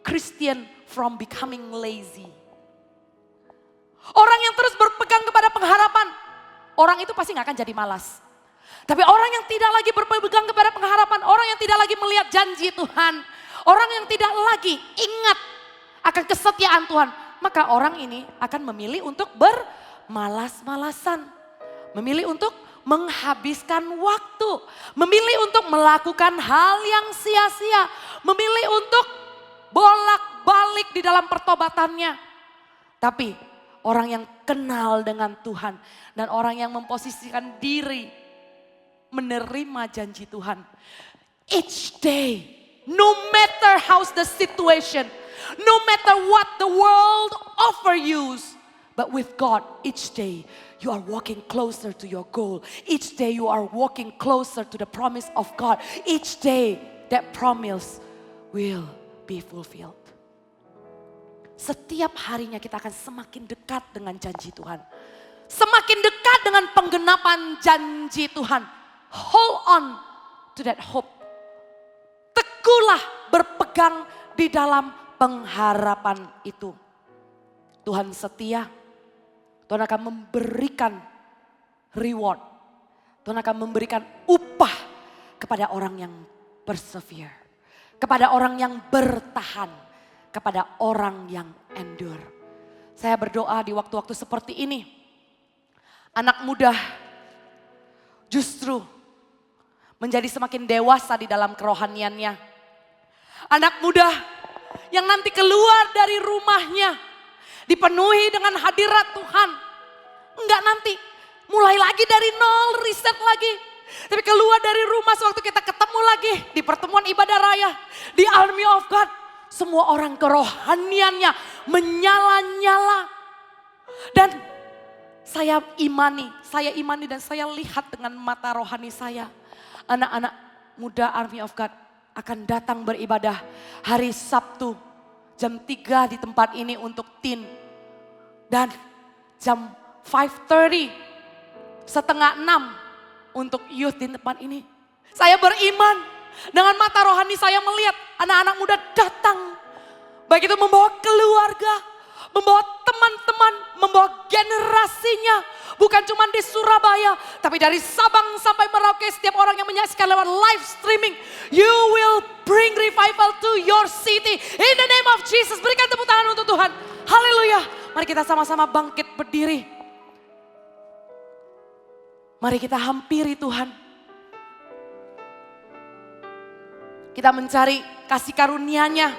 Christian from becoming lazy. Orang yang terus berpegang kepada pengharapan, orang itu pasti gak akan jadi malas. Tapi orang yang tidak lagi berpegang kepada pengharapan, orang yang tidak lagi melihat janji Tuhan, orang yang tidak lagi ingat akan kesetiaan Tuhan, maka orang ini akan memilih untuk bermalas-malasan. Memilih untuk menghabiskan waktu. Memilih untuk melakukan hal yang sia-sia. Memilih untuk bolak-balik di dalam pertobatannya. Tapi orang yang kenal dengan Tuhan dan orang yang memposisikan diri menerima janji Tuhan. Each day No matter how's the situation, no matter what the world offer you, but with God, each day you are walking closer to your goal. Each day you are walking closer to the promise of God. Each day that promise will be fulfilled. Setiap harinya kita akan semakin dekat dengan janji Tuhan. Semakin dekat dengan penggenapan janji Tuhan. Hold on to that hope. Teguhlah berpegang di dalam pengharapan itu. Tuhan setia. Tuhan akan memberikan reward. Tuhan akan memberikan upah kepada orang yang persevere. Kepada orang yang bertahan. Kepada orang yang endure. Saya berdoa di waktu-waktu seperti ini. Anak muda justru menjadi semakin dewasa di dalam kerohaniannya. Anak muda yang nanti keluar dari rumahnya dipenuhi dengan hadirat Tuhan. Enggak nanti mulai lagi dari nol, riset lagi. Tapi keluar dari rumah sewaktu kita ketemu lagi di pertemuan ibadah raya, di Army of God. Semua orang kerohaniannya menyala-nyala. Dan saya imani dan saya lihat dengan mata rohani saya. Anak-anak muda Army of God akan datang beribadah hari Sabtu jam 3 di tempat ini untuk teen. Dan jam 5:30, 5:30 untuk youth di tempat ini. Saya beriman. Dengan mata rohani saya melihat anak-anak muda datang. Baik itu membawa keluarga, membawa teman-teman, membawa generasinya. Bukan cuma di Surabaya, tapi dari Sabang sampai Merauke, setiap orang yang menyaksikan lewat live streaming. You will bring revival to your city. In the name of Jesus, berikan tepuk tangan untuk Tuhan. Haleluya. Mari kita sama-sama bangkit berdiri. Mari kita hampiri Tuhan. Kita mencari kasih karunia-Nya.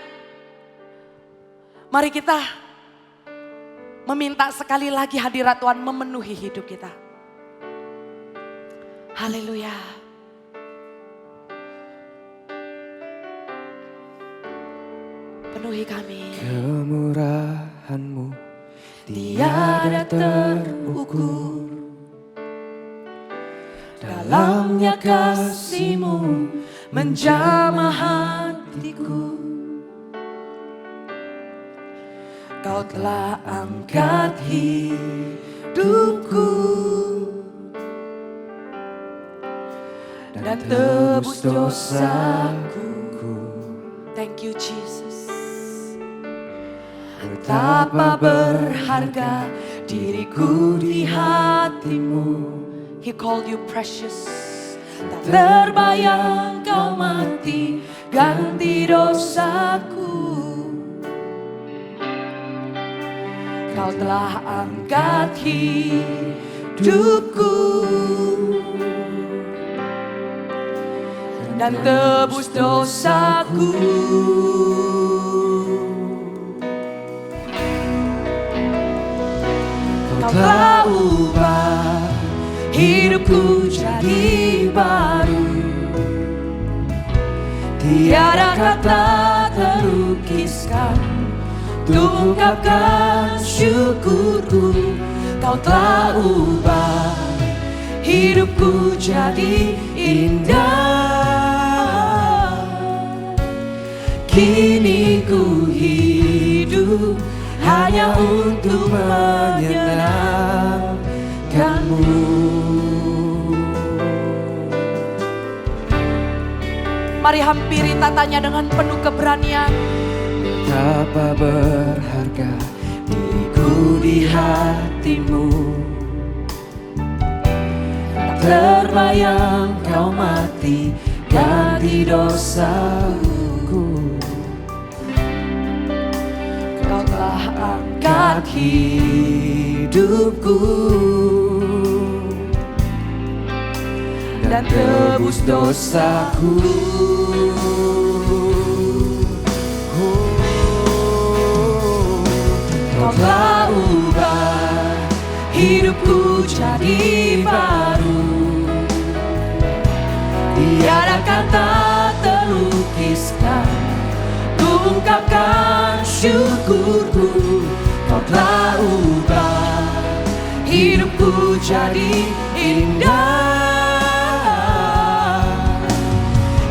Mari kita meminta sekali lagi hadirat Tuhan memenuhi hidup kita. Haleluya. Penuhi kami. Kemurahan-Mu tiada terukur. Dalamnya kasih-Mu menjamah hatiku. Kau telah angkat hidupku dan tebus dosaku. Thank you Jesus. Betapa berharga diriku di hati-Mu. He called you precious. Tak terbayang kau mati ganti dosaku. Kau telah angkat hidupku dan tebus dosaku. Kau telah ubah hidupku jadi baru. Tiada kata terukiskan untuk ungkapkan syukurku. Kau telah ubah hidupku jadi indah. Kini ku hidup hanya untuk menyenangkan-Mu. Mari hampiri tatanya dengan penuh keberanian. Betapa berharga diriku di hati-Mu. Tak terbayang kau mati ganti dosaku. Kau telah angkat hidupku dan tebus dosaku. Kau telah ubah hidupku jadi baru. Tiada kata terukiskan syukurku, kau telah ubah hidupku jadi indah.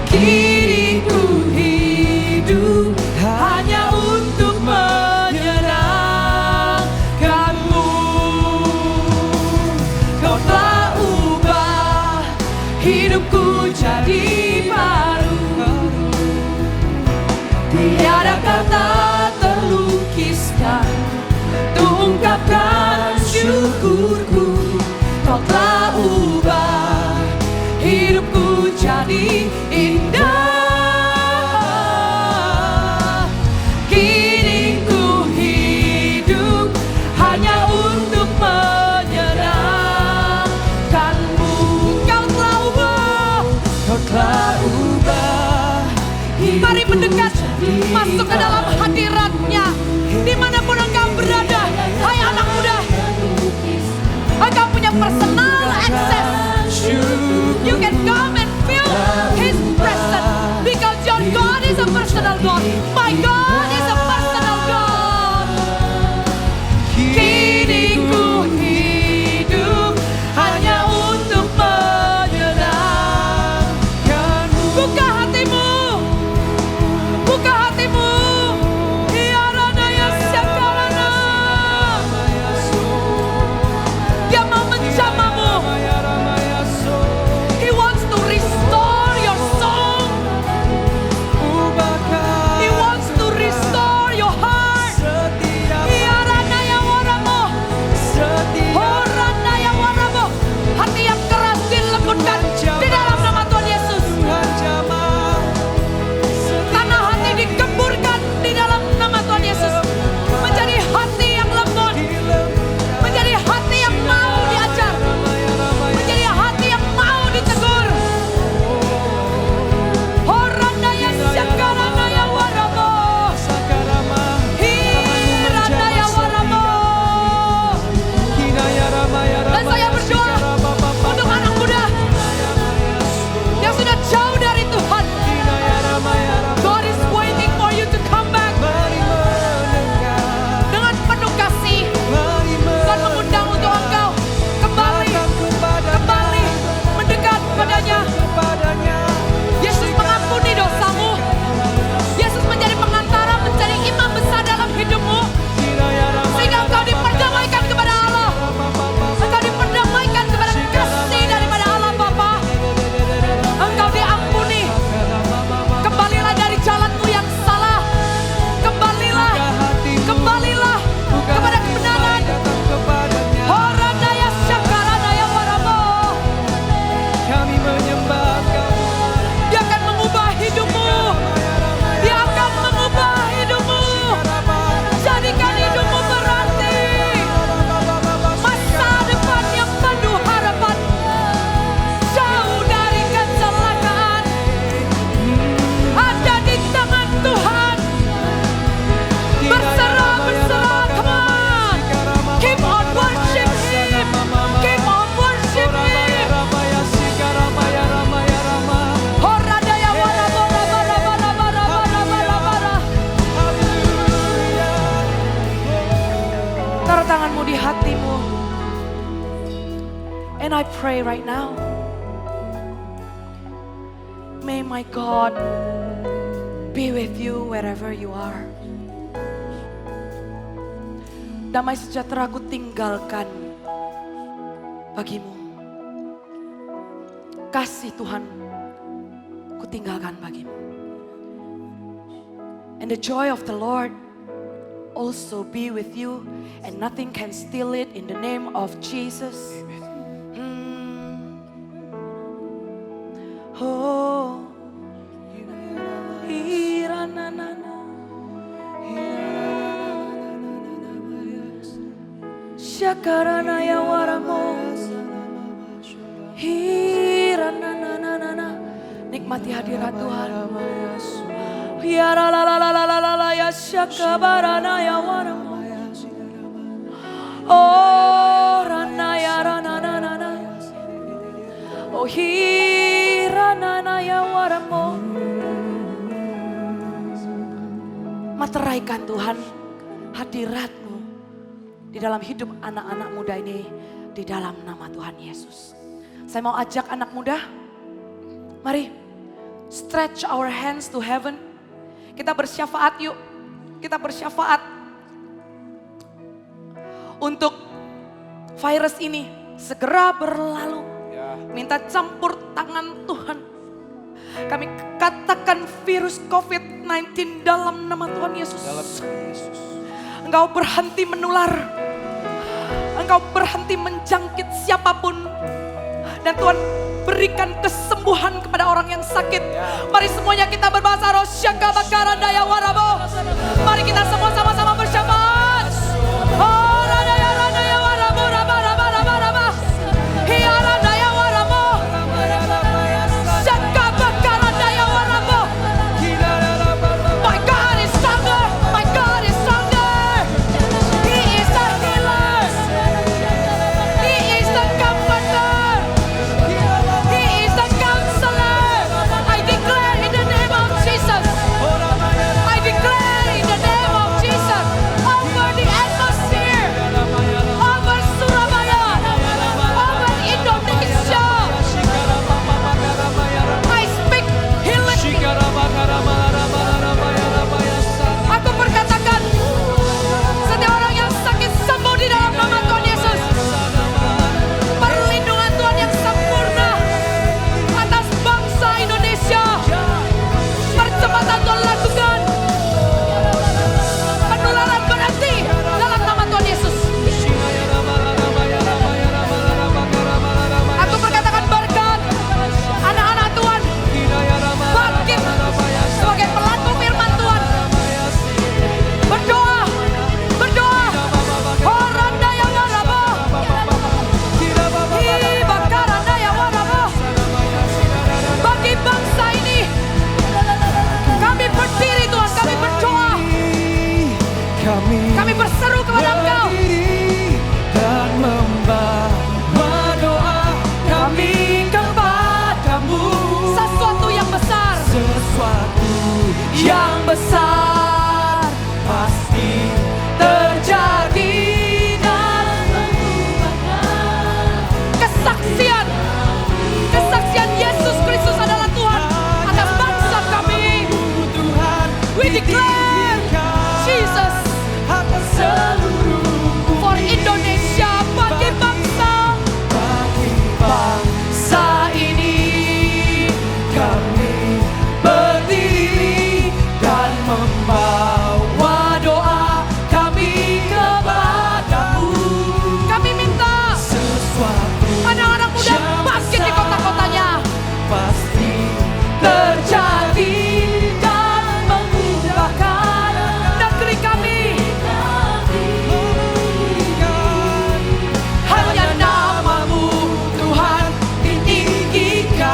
Kini ku hidup hanya untuk menyenangkanmu. Kau telah ubah hidupku jadi baru. Tiada kata terlukiskan untuk ungkapkan syukurku. Kau telah ubah hidupku jadi indah. Kini ku hidup hanya untuk menyenangkanmu. Kau telah ubah, kau telah ubah. Mari mendekat, masuk ke dalam hadiratnya. Dimanapun engkau berada, hai anak muda, engkau punya personal access. You can come and feel His presence because your God is a personal God. My God is a personal God. Kini ku hidup hanya untuk menyenangkanmu. Buka hatimu, buka hatimu. Hiarana ya syakarana. Dia mau menjamamu. He wants to restore your soul. He wants to restore your heart. Hiarana ya waramu. Horana ya waramu. Hati yang keras dilembutkan di dalam nama Tuhan Yesus. Tanah hati dikeburkan di dalam nama Tuhan Yesus. Menjadi hati yang lembut. Menjadi hati yang mau diajar. Menjadi hati yang mau ditegur. Horana ya syakarana ya waramu. Hirana ya waramu. Dan saya berdoa untuk anak muda yang sudah jauh dari Tuhan. God is waiting for you to come back. Dengan penuh kasih, Tuhan mengundang untuk engkau kembali mendekat padanya. Yesus mengampuni dosamu. Yesus menjadi pengantara, menjadi imam besar dalam hidupmu. Sehingga engkau diperdamaikan kepada Allah. Engkau diperdamaikan kepada kasih daripada Allah Bapa. Engkau diampuni. Kembalilah dari jalanmu yang salah. Kembalilah kepada kebenaran. Horana ya syakarana ya waramu. Kami menyembah Kamu. Dia akan mengubah hidupmu. Dia akan mengubah hidupmu. Jadikan hidupmu berarti. Masa depan yang penuh harapan. Jauh dari kecelakaan. Ada di tangan Tuhan. Berserah, come on. Keep on worship Him. Keep on worship Him. Horada ya waramu, raba, raba, raba, raba, raba, raba, raba. Taruh tanganmu di hatimu. And I pray right now. May my God be with you wherever you are. Damai sejahtera ku tinggalkan bagimu. Kasih Tuhan ku tinggalkan bagimu. And the joy of the Lord also be with you, and nothing can steal it in the name of Jesus. Oh, Irananana. Syakarana ya waramu. Hirananana. Nikmati hadirat Tuhan. Ya la la la la la la la ya syakabarana ya waramu. Oh rana ya rana na na na. Oh hiranana ya waramu. Materai menyamaikan Tuhan hadirat-Mu di dalam hidup anak-anak muda ini di dalam nama Tuhan Yesus. Saya mau ajak anak muda, mari stretch our hands to heaven. Kita bersyafaat yuk, kita bersyafaat untuk virus ini segera berlalu. Minta campur tangan Tuhan. Kami katakan virus COVID-19 dalam nama Tuhan Yesus. Engkau berhenti menular. Engkau berhenti menjangkit siapapun. Dan Tuhan berikan kesembuhan kepada orang yang sakit. Mari semuanya kita berbahasa roh. Syaka bakara daya warabo. Mari kita semua sama-sama bersyafaat. Oh radaya radaya warabo raba raba raba raba. Hiya radaya warabo. Syaka bakara daya warabo. My God is stronger. My God is stronger. He is the healer. He is the comforter. He is the counselor. I declare in the name of Jesus. I declare in the name of Jesus over the atmosphere, over Surabaya, over Indonesia. I speak healing. Aku berkatakan setiap orang yang sakit sembuh di dalam nama Tuhan Yesus. Perlindungan Tuhan yang sempurna atas bangsa Indonesia. Percepatan Tuhan lakukan. Penularan berhenti dalam nama Tuhan Yesus. Aku berkatakan berkat anak-anak Tuhan bangkit sebagai pelaku firman Tuhan. Berdoa, berdoa. Horanda yang warabo. Bakaranda yang warabo. Bagi bangsa ini, kami berdiri Tuhan, kami berdoa. Kami berseru kepada Engkau. Dan membawa doa kami kepadamu. Sesuatu yang besar, Sesuatu yang besar pasti terjadi dan kesaksian. Kesaksian Yesus Kristus adalah Tuhan atas bangsa kami. Tuhan We declare Jesus atas seluruh for Indonesia, bagi bangsa. bangsa ini kami berdiri dan membawa doa kami kepadamu. Kami minta Sesuatu anak-anak muda yang bangkit di besar kota-kotanya. pasti terjadi dan mengubahkan Negeri kami hanya namamu Tuhan ditinggikan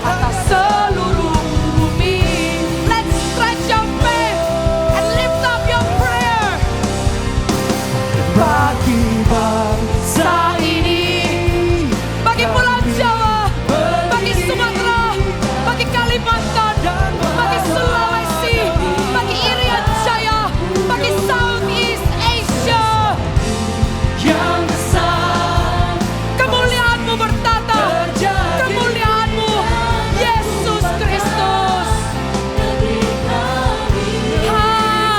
atas seluruh bumi. Let's stretch your faith and lift up your prayer. Bagi bangsa ini, Bagi Pulau Jawa, bagi Sumatera, bagi Kalimantan, bagi Sulawesi, bagi Irian Jaya, bagi Southeast Asia. yang besar Kemuliaan-Mu bertata, kemuliaan-Mu Yesus Kristus. Hanya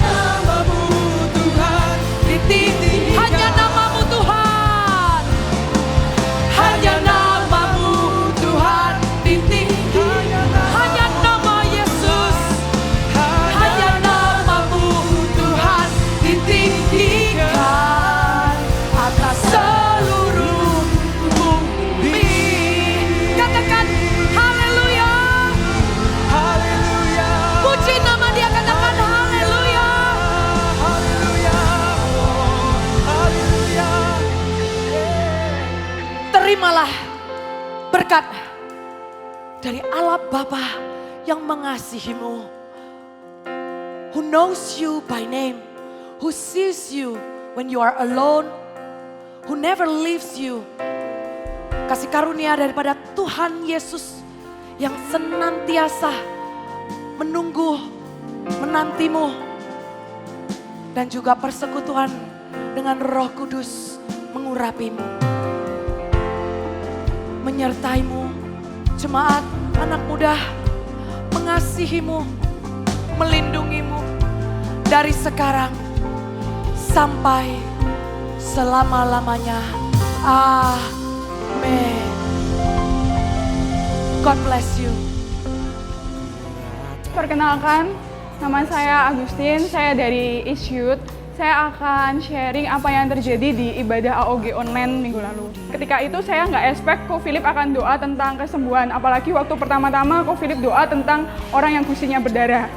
namamu Tuhan ditinggikan. hanya namamu Tuhan. Hanya namamu Tuhan ditinggikan. Hanya nama Yesus. Hanya namamu Tuhan ditinggikan atas seluruh bumi. Katakan haleluya. Haleluya. Puji nama Dia, katakan haleluya. Haleluya. Haleluya. Terimalah berkat dari Allah Bapa yang mengasihimu, who knows you by name, who sees you when you are alone, who never leaves you. Kasih karunia daripada Tuhan Yesus yang senantiasa menunggu, menantimu. Dan juga persekutuan dengan Roh Kudus mengurapimu, menyertaimu. Jemaat anak muda mengasihimu, melindungimu dari sekarang sampai selama-lamanya. Amin. God bless you. Perkenalkan, nama saya Agustin, saya dari East Youth. Saya akan sharing apa yang terjadi di ibadah AOG online minggu lalu. Ketika itu saya nggak expect Ko Philip akan doa tentang kesembuhan, apalagi waktu pertama-tama Ko Philip doa tentang orang yang gusinya berdarah.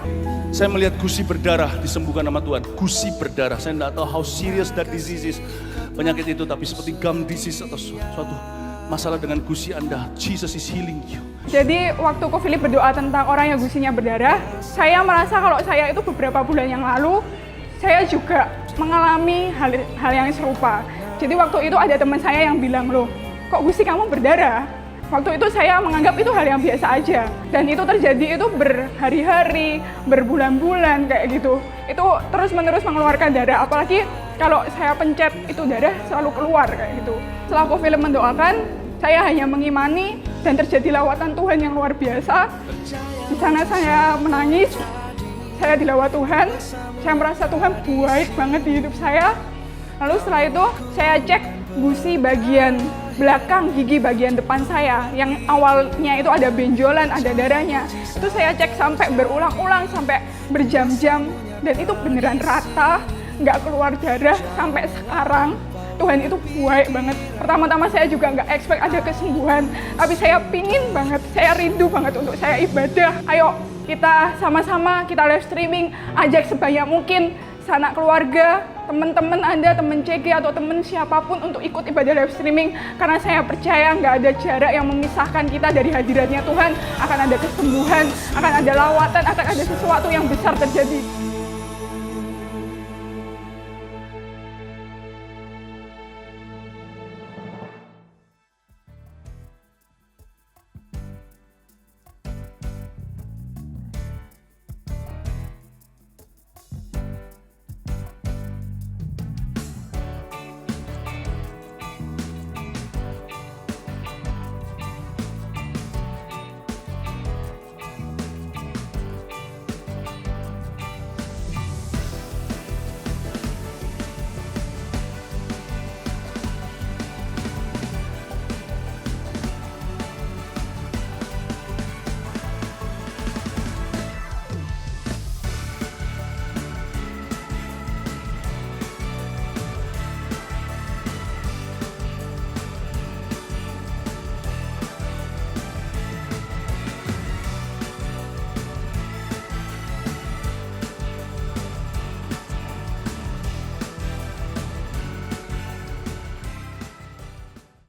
Saya melihat gusi berdarah disembuhkan sama Tuhan. Gusi berdarah, saya tidak tahu how serious that disease is. Penyakit itu, tapi seperti gum disease atau suatu masalah dengan gusi Anda. Jesus is healing you. Jadi waktu Ko Philip berdoa tentang orang yang gusinya berdarah, saya merasa kalau saya itu beberapa bulan yang lalu, saya juga mengalami hal yang serupa. Jadi waktu itu ada teman saya yang bilang, loh kok gusi kamu berdarah? Waktu itu saya menganggap itu hal yang biasa aja. Dan itu terjadi itu berhari-hari, berbulan-bulan kayak gitu. Itu terus-menerus mengeluarkan darah. Apalagi kalau saya pencet itu darah selalu keluar kayak gitu. Setelah Ko Philip mendoakan, saya hanya mengimani dan terjadi lawatan Tuhan yang luar biasa. Di sana saya menangis, saya dilawat Tuhan. Saya merasa Tuhan baik banget di hidup saya. Lalu setelah itu saya cek gusi bagian belakang gigi bagian depan saya yang awalnya itu ada benjolan, ada darahnya. Itu saya cek sampai berulang-ulang, sampai berjam-jam, dan itu beneran rata, nggak keluar darah sampai sekarang. Tuhan itu baik banget. Pertama-tama saya juga nggak expect ada kesembuhan, tapi saya pingin banget, saya rindu banget untuk saya ibadah. Ayo kita sama-sama, kita live streaming, ajak sebanyak mungkin sanak keluarga, teman-teman Anda, teman CG atau teman siapapun untuk ikut ibadah live streaming. Karena saya percaya nggak ada jarak yang memisahkan kita dari hadiratnya Tuhan. Akan ada kesembuhan, akan ada lawatan, akan ada sesuatu yang besar terjadi.